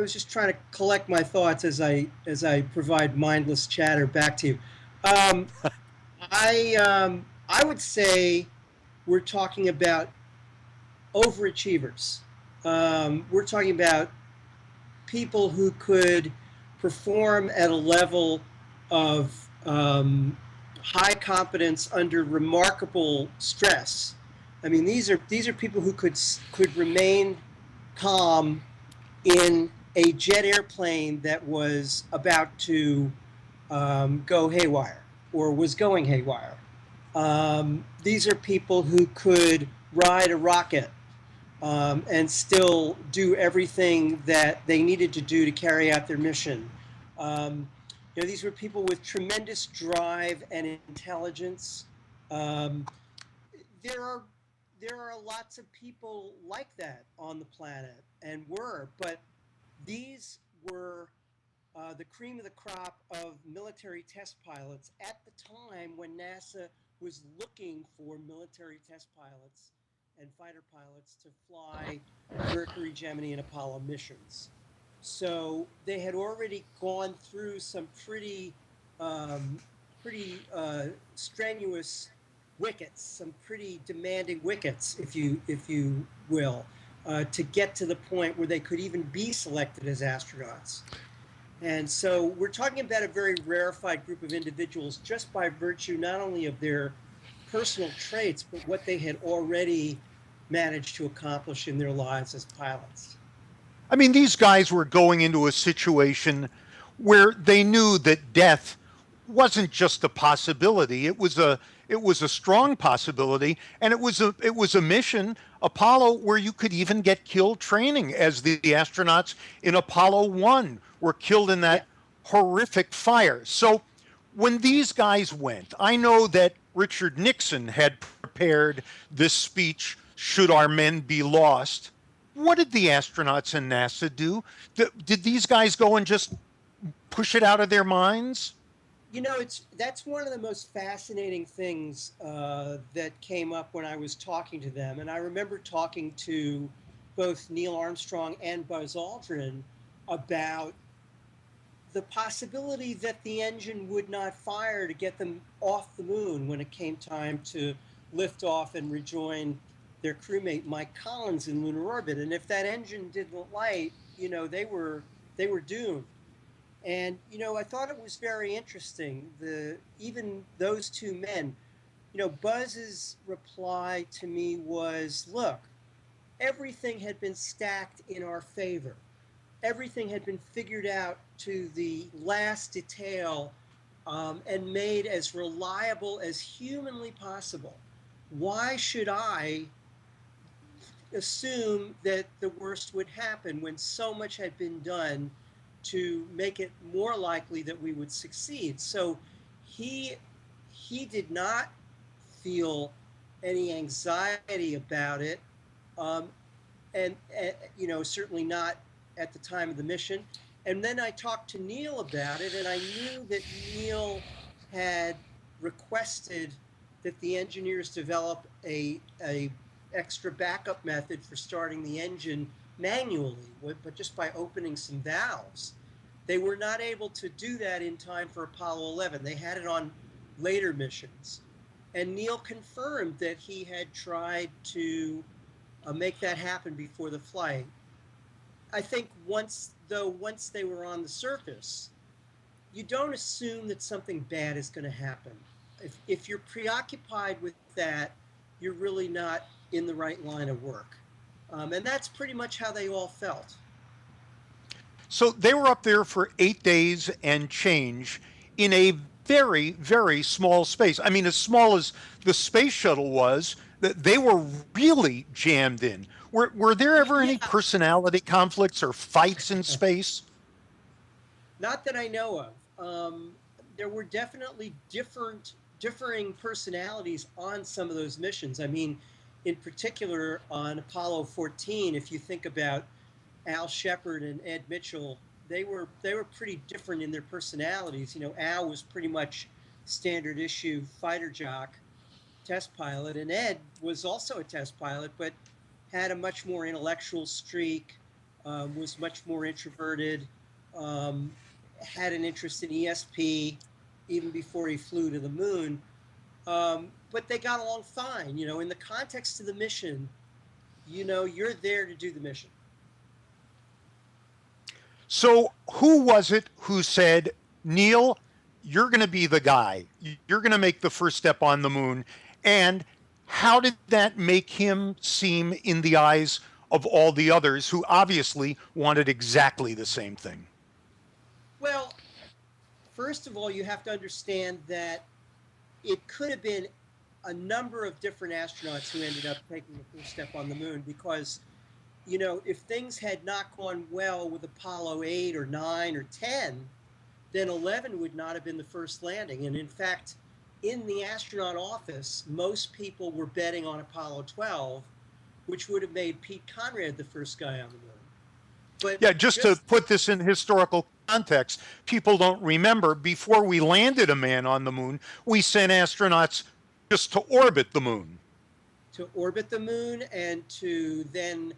was just trying to collect my thoughts as I provide mindless chatter back to you. I would say we're talking about overachievers. We're talking about people who could perform at a level of high competence under remarkable stress. I mean, these are people who could remain calm in a jet airplane that was about to go haywire or was going haywire. These are people who could ride a rocket and still do everything that they needed to do to carry out their mission. You know, these were people with tremendous drive and intelligence. Um, there are lots of people like that on the planet, and but these were the cream of the crop of military test pilots at the time when NASA was looking for military test pilots and fighter pilots to fly Mercury, Gemini, and Apollo missions. So they had already gone through some um, pretty strenuous wickets, some pretty demanding wickets, if you will, to get to the point where they could even be selected as astronauts. And so we're talking about a very rarefied group of individuals just by virtue not only of their personal traits, but what they had already managed to accomplish in their lives as pilots. I mean, these guys were going into a situation where they knew that death wasn't just a possibility. It was a strong possibility, and it was a mission, Apollo, where you could even get killed training, as the astronauts in Apollo 1 were killed in Yeah. that horrific fire. So when these guys went, I know that Richard Nixon had prepared this speech, "Should our men be lost?" What did the astronauts and NASA do? Did these guys go and just push it out of their minds? You know, that's one of the most fascinating things that came up when I was talking to them. And I remember talking to both Neil Armstrong and Buzz Aldrin about the possibility that the engine would not fire to get them off the moon when it came time to lift off and rejoin their crewmate Mike Collins in lunar orbit. And if that engine didn't light, you know, they were doomed. And you know, I thought it was very interesting. Even those two men, you know, Buzz's reply to me was, "Look, everything had been stacked in our favor. Everything had been figured out to the last detail and made as reliable as humanly possible. Why should I assume that the worst would happen when so much had been done to make it more likely that we would succeed?" So he did not feel any anxiety about it, um, and you know, certainly not at the time of the mission. And then I talked to Neil about it, and I knew that Neil had requested that the engineers develop a extra backup method for starting the engine manually, but just by opening some valves. They were not able to do that in time for Apollo 11. They had it on later missions. And Neil confirmed that he had tried to make that happen before the flight. I think once they were on the surface, you don't assume that something bad is going to happen. If you're preoccupied with that, you're really not in the right line of work. And that's pretty much how they all felt. So they were up there for 8 days and change in a very, very small space. I mean, as small as the space shuttle was, that they were really jammed in. Were there ever any Yeah, personality conflicts or fights in space? not that I know of. There were definitely differing personalities on some of those missions. I mean, in particular on Apollo 14, if you think about Al Shepard and Ed Mitchell, they were pretty different in their personalities. You know, Al was pretty much standard issue fighter jock, test pilot, and Ed was also a test pilot, but had a much more intellectual streak, was much more introverted, um, had an interest in ESP even before he flew to the moon. But they got along fine. You know, in the context of the mission, you know, you're there to do the mission. So who was it who said, "Neil, you're going to be the guy. You're going to make the first step on the moon"? And how did that make him seem in the eyes of all the others who obviously wanted exactly the same thing? Well, first of all, you have to understand that it could have been a number of different astronauts who ended up taking the first step on the moon because, you know, if things had not gone well with Apollo 8 or 9 or 10, then 11 would not have been the first landing. And in fact, in the astronaut office, most people were betting on Apollo 12, which would have made Pete Conrad the first guy on the moon. But yeah, just to put this in historical context, people don't remember, before we landed a man on the moon, we sent astronauts just to orbit the moon. To orbit the moon, and to then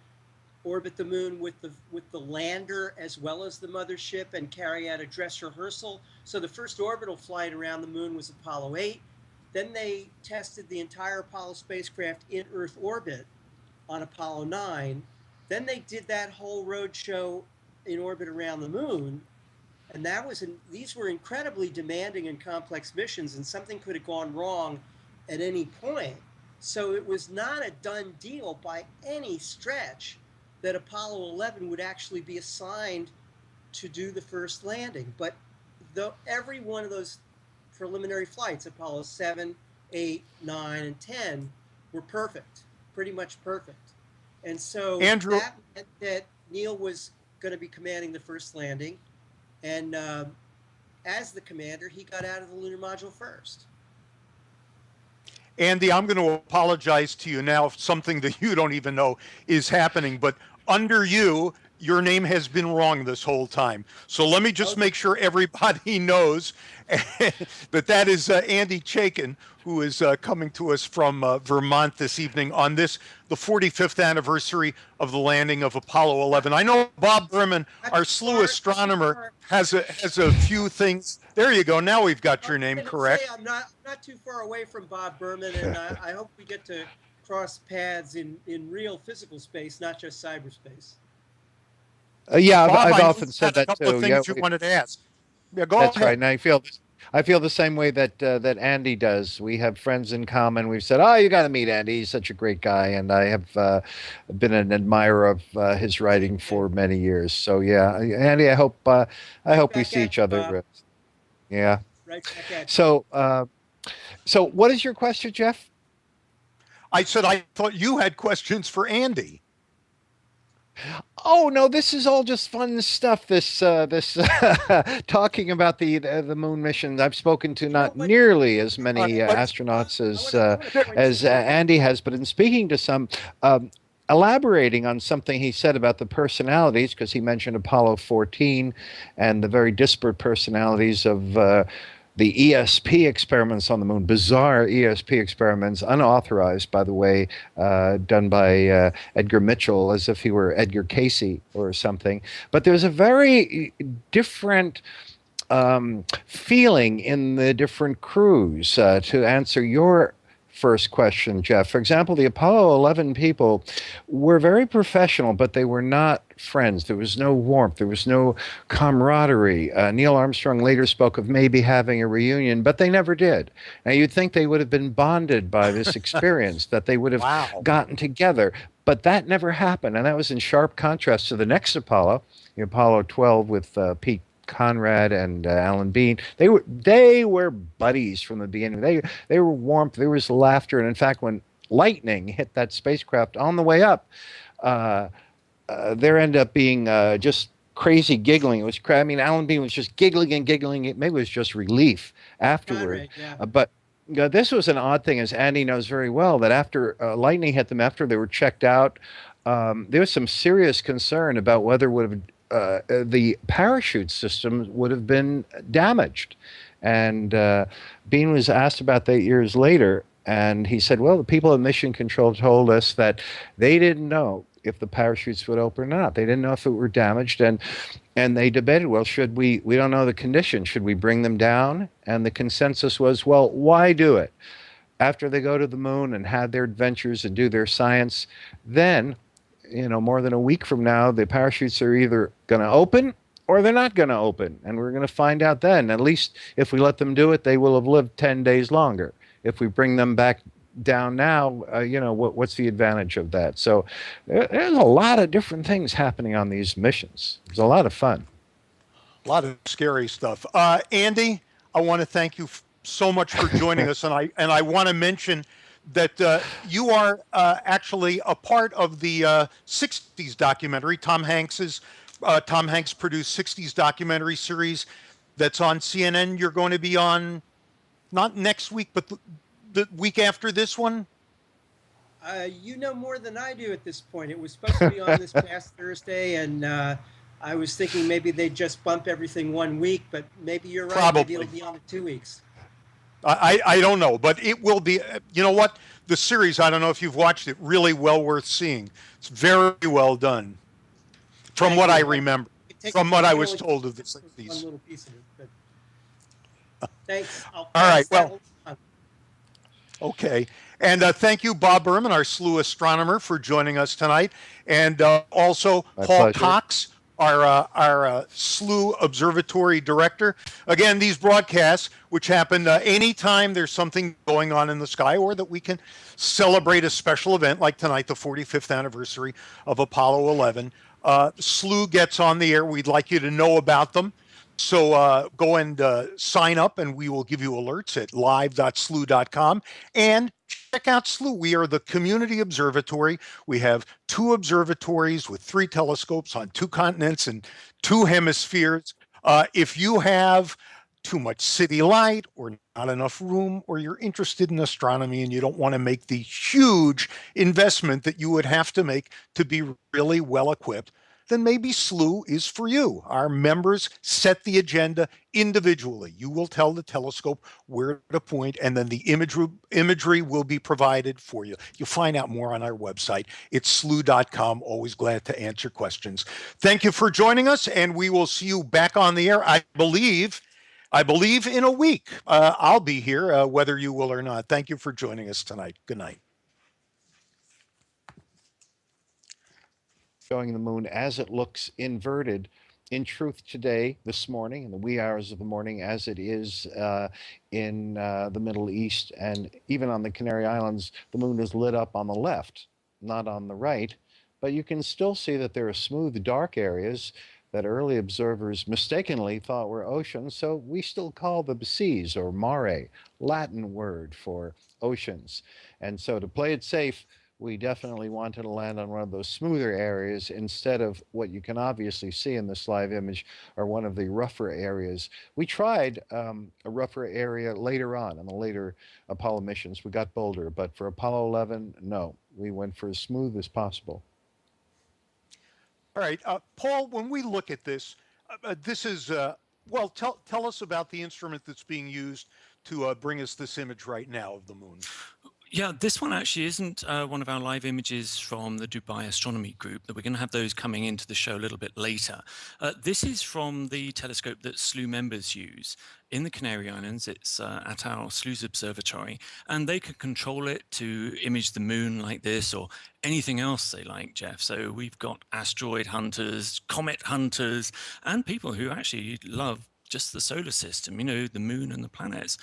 orbit the moon with the lander as well as the mothership, and carry out a dress rehearsal. So the first orbital flight around the moon was Apollo 8. Then they tested the entire Apollo spacecraft in Earth orbit on Apollo 9. Then they did that whole road show in orbit around the moon. And these were incredibly demanding and complex missions, and something could have gone wrong at any point. So it was not a done deal by any stretch that Apollo 11 would actually be assigned to do the first landing. But every one of those preliminary flights, Apollo 7, 8, 9, and 10, were perfect, pretty much perfect. And so Andrew, that meant that Neil was going to be commanding the first landing. And as the commander, he got out of the lunar module first. Andy, I'm going to apologize to you now, something that you don't even know is happening, but under you, your name has been wrong this whole time. So let me just make sure everybody knows that is Andy Chaikin, who is coming to us from Vermont this evening on the 45th anniversary of the landing of Apollo 11. I know Bob Berman, our Slooh astronomer, has a few things. There you go. Now we've got your name correct. I'm not too far away from Bob Berman, and I hope we get to cross paths in real physical space, not just cyberspace. Yeah, Bob, I've often said that too. A couple of things you wanted to ask. Yeah, go That's ahead. right, and I feel the same way that Andy does. We have friends in common. We've said, "Oh, you got to meet Andy. He's such a great guy," and I have been an admirer of his writing for many years. So yeah, Andy, I hope we see each other. Yeah. Right back at you. So what is your question, Jeff? I said I thought you had questions for Andy. Oh no, this is all just fun stuff. This talking about the moon missions. I've spoken to not nearly as many astronauts as Andy has, but in speaking to some, elaborating on something he said about the personalities, because he mentioned Apollo 14 and the very disparate personalities of the ESP experiments on the moon, bizarre ESP experiments, unauthorized, by the way, done by Edgar Mitchell, as if he were Edgar Casey or something. But there's a very different feeling in the different crews. To answer your first question, Jeff, for example, the Apollo 11 people were very professional, but they were not friends. There was no warmth. There was no camaraderie. Neil Armstrong later spoke of maybe having a reunion, but they never did. Now, you'd think they would have been bonded by this experience, that they would have gotten together, but that never happened. And that was in sharp contrast to the next Apollo, the Apollo 12 with Pete Conrad and Alan Bean. They were buddies from the beginning. They were warmth. There was laughter, and in fact, when lightning hit that spacecraft on the way up, there ended up being just crazy giggling. It was I mean, Alan Bean was just giggling and giggling. Maybe it was just relief afterward. But this was an odd thing, as Andy knows very well, that after lightning hit them, after they were checked out, there was some serious concern about whether the parachute system would have been damaged. And Bean was asked about that years later, and he said, well, the people at Mission Control told us that they didn't know if the parachutes would open or not. They didn't know if it were damaged, and they debated, well, we don't know the condition, should we bring them down? And the consensus was, well, why do it? After they go to the moon and have their adventures and do their science, then more than a week from now, the parachutes are either going to open or they're not going to open. And we're going to find out then. At least if we let them do it, they will have lived 10 days longer. If we bring them back down now, what's the advantage of that? So there's a lot of different things happening on these missions. It's a lot of fun. A lot of scary stuff. Andy, I want to thank you so much for joining us. And I want to mention that you are actually a part of the 60s documentary. Tom Hanks produced 60s documentary series that's on CNN. You're going to be on, not next week, but the week after this one? You know more than I do at this point. It was supposed to be on this past Thursday, and I was thinking maybe they'd just bump everything 1 week, but maybe you're right. Probably. Maybe it'll be on in 2 weeks. I don't know, but it will be. You know what? The series, I don't know if you've watched it, really well worth seeing. It's very well done, from what I remember, from what I was told of the 60s. One little piece of it, but thanks. All right. Well, okay. And thank you, Bob Berman, our Slooh astronomer, for joining us tonight. And also My Paul pleasure. Cox, our Slooh Observatory Director. Again, these broadcasts, which happen anytime there's something going on in the sky, or that we can celebrate a special event like tonight, the 45th anniversary of Apollo 11. Slooh gets on the air. We'd like you to know about them. So go and sign up, and we will give you alerts at live.slooh.com. And check out Slooh. We are the community observatory. We have 2 observatories with 3 telescopes on 2 continents and 2 hemispheres. If you have too much city light or not enough room, or you're interested in astronomy and you don't want to make the huge investment that you would have to make to be really well equipped, then maybe Slooh is for you. Our members set the agenda individually. You will tell the telescope where to point, and then the imagery will be provided for you. You'll find out more on our website. It's slooh.com. Always glad to answer questions. Thank you for joining us, and we will see you back on the air, I believe in a week. I'll be here, whether you will or not. Thank you for joining us tonight. Good night. Showing the moon as it looks inverted. In truth, today, this morning, in the wee hours of the morning, as it is in the Middle East and even on the Canary Islands, the moon is lit up on the left, not on the right. But you can still see that there are smooth, dark areas that early observers mistakenly thought were oceans. So we still call them seas, or mare, Latin word for oceans. And so to play it safe, we definitely wanted to land on one of those smoother areas instead of what you can obviously see in this live image, or one of the rougher areas. We tried a rougher area later on in the later Apollo missions. We got bolder, but for Apollo 11, no. We went for as smooth as possible. All right, Paul, when we look at this, this is, well, tell us about the instrument that's being used to bring us this image right now of the moon. Yeah, this one actually isn't one of our live images from the Dubai Astronomy Group. That we're going to have those coming into the show a little bit later. This is from the telescope that Slooh members use in the Canary Islands. It's at our Slooh Observatory, and they can control it to image the moon like this, or anything else they like, Jeff. So we've got asteroid hunters, comet hunters, and people who actually love just the solar system, you know, the moon and the planets.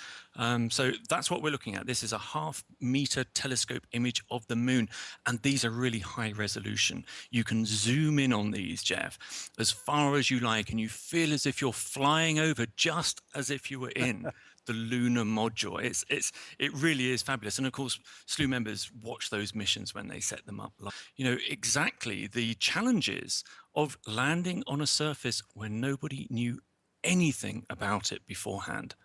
So that's what we're looking at. This is a half-meter telescope image of the moon, and these are really high resolution. You can zoom in on these, Jeff, as far as you like, and you feel as if you're flying over, just as if you were in the lunar module. It really is fabulous. And of course, Slooh members watch those missions when they set them up. You know, exactly the challenges of landing on a surface where nobody knew anything about it beforehand.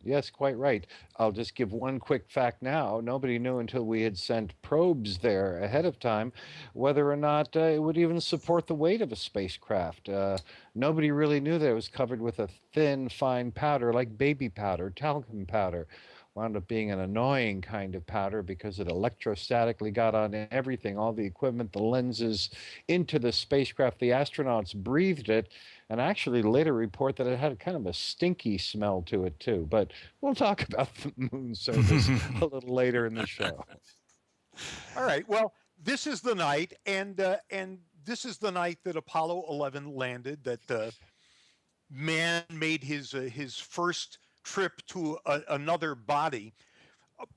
Yes, quite right. I'll just give one quick fact now. Nobody knew until we had sent probes there ahead of time whether or not it would even support the weight of a spacecraft. Nobody really knew that it was covered with a thin, fine powder like baby powder, talcum powder. Wound up being an annoying kind of powder because it electrostatically got on everything, all the equipment, the lenses, into the spacecraft. The astronauts breathed it, and actually later report that it had kind of a stinky smell to it too. But we'll talk about the moon surface a little later in the show. All right. Well, this is the night, and this is the night that Apollo 11 landed. That man made his first trip to another body.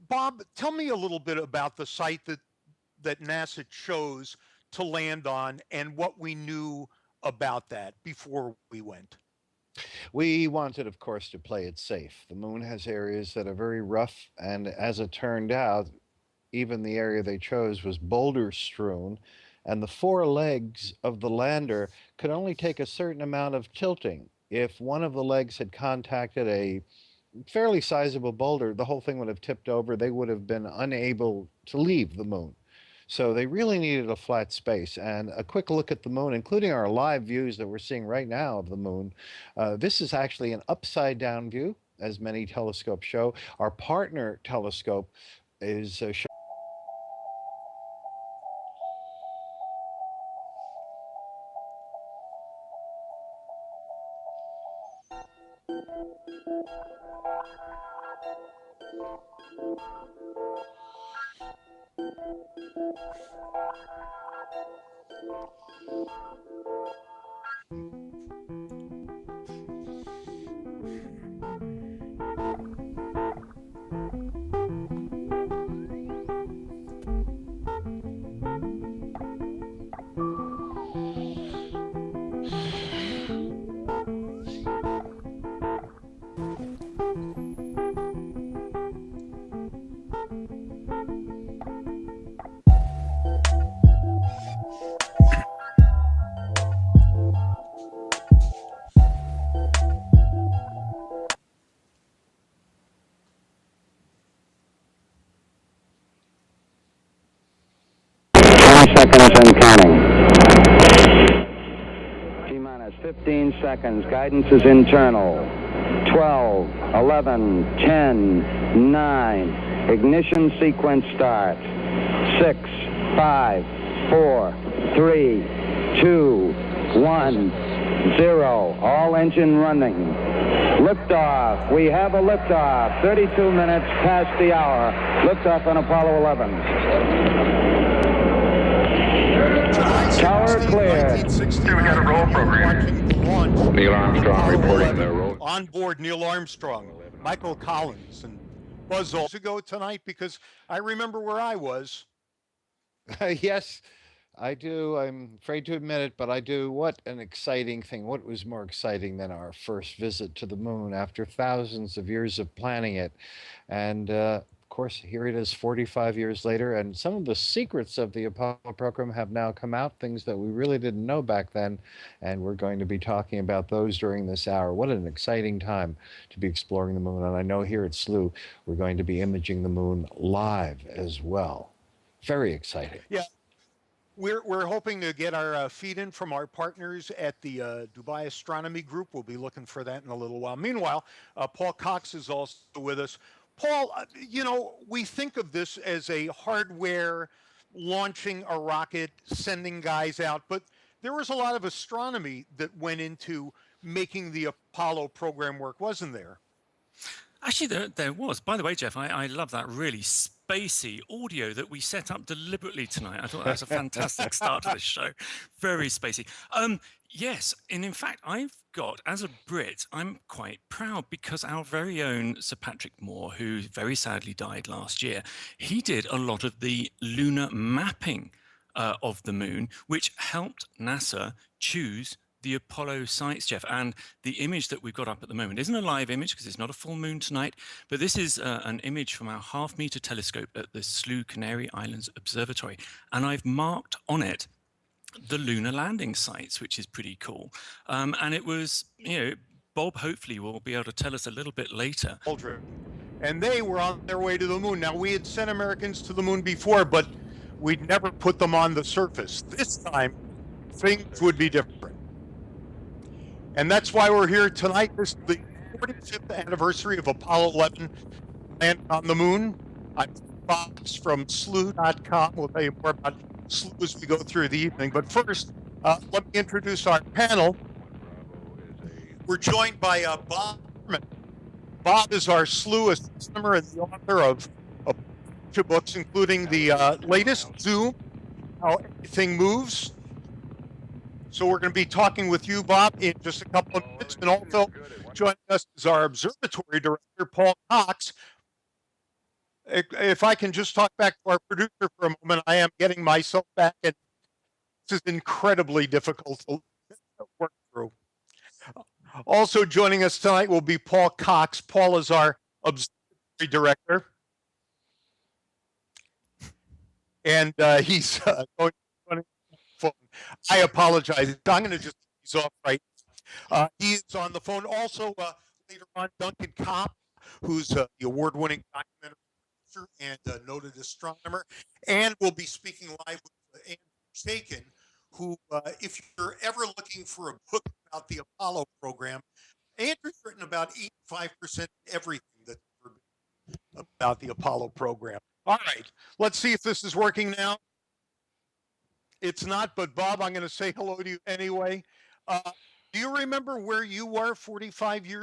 Bob, tell me a little bit about the site that NASA chose to land on, and what we knew about that before we went. We wanted, of course, to play it safe. The moon has areas that are very rough, and as it turned out, even the area they chose was boulder strewn, and the 4 legs of the lander could only take a certain amount of tilting. if one of the legs had contacted a fairly sizable boulder, the whole thing would have tipped over. They would have been unable to leave the moon. So they really needed a flat space. And a quick look at the moon, including our live views that we're seeing right now of the moon. This is actually an upside down view, as many telescopes show. Our partner telescope is showing. Seconds and counting. T-minus 15 seconds. Guidance is internal. 12, 11, 10, 9. Ignition sequence start. 6, 5, 4, 3, 2, 1, 0. All engine running. Liftoff. We have a liftoff. 32 minutes past the hour. Liftoff on Apollo 11. Tower clear. We got a roll program. Neil Armstrong reporting the roll. On board Neil Armstrong, Michael Collins, and Buzz Aldrin ago tonight, because I remember where I was. Yes, I do. I'm afraid to admit it, but I do. What an exciting thing. What was more exciting than our first visit to the moon after thousands of years of planning it? And of course, here it is 45 years later, and some of the secrets of the Apollo program have now come out, things that we really didn't know back then, and we're going to be talking about those during this hour. What an exciting time to be exploring the moon, and I know here at Slooh, we're going to be imaging the moon live as well. Very exciting. Yeah. We're hoping to get our feed in from our partners at the Dubai Astronomy Group. We'll be looking for that in a little while. Meanwhile, Paul Cox is also with us. Paul, you know, we think of this as a hardware launching a rocket, sending guys out, but there was a lot of astronomy that went into making the Apollo program work, wasn't there? Actually, there was. By the way, Jeff, I love that really spacey audio that we set up deliberately tonight. I thought that was a fantastic start to this show. Very spacey. Yes, and in fact, I've got, as a Brit, I'm quite proud because our very own Sir Patrick Moore, who very sadly died last year, he did a lot of the lunar mapping of the moon, which helped NASA choose the Apollo sites, Jeff. And the image that we've got up at the moment isn't a live image because it's not a full moon tonight, but this is an image from our half-meter telescope at the Slooh Canary Islands Observatory. And I've marked on it the lunar landing sites, which is pretty cool. And it was, you know, Bob hopefully will be able to tell us a little bit later. Aldrin. And they were on their way to the moon. Now, we had sent Americans to the moon before, but we'd never put them on the surface. This time, things would be different. And that's why we're here tonight. This is the 45th anniversary of Apollo 11 landing on the moon. I'm Bob from Slooh.com. We'll tell you more about Slooh as we go through the evening. But first, let me introduce our panel. We're joined by Bob Herman. Bob is our Slooh astronomer and the author of a bunch of books, including the latest, Zoom, How Everything Moves. So we're going to be talking with you, Bob, in just a couple of minutes. And also joining us is our observatory director, Paul Cox. If I can just talk back to our producer for a moment, I am getting myself back, and this is incredibly difficult to work through. Also joining us tonight will be Paul Cox. Paul is our observatory director. And he's going to phone. I apologize. I'm going to just ease off right now. He is on the phone. Also, later on, Duncan Kopp, who's the award-winning documentary producer and noted astronomer, and we'll be speaking live with Andrew Shakin, who, if you're ever looking for a book about the Apollo program, Andrew's written about 85% of everything that's ever been about the Apollo program. All right, let's see if this is working now. It's not, but Bob, I'm going to say hello to you anyway. Do you remember where you were 45 years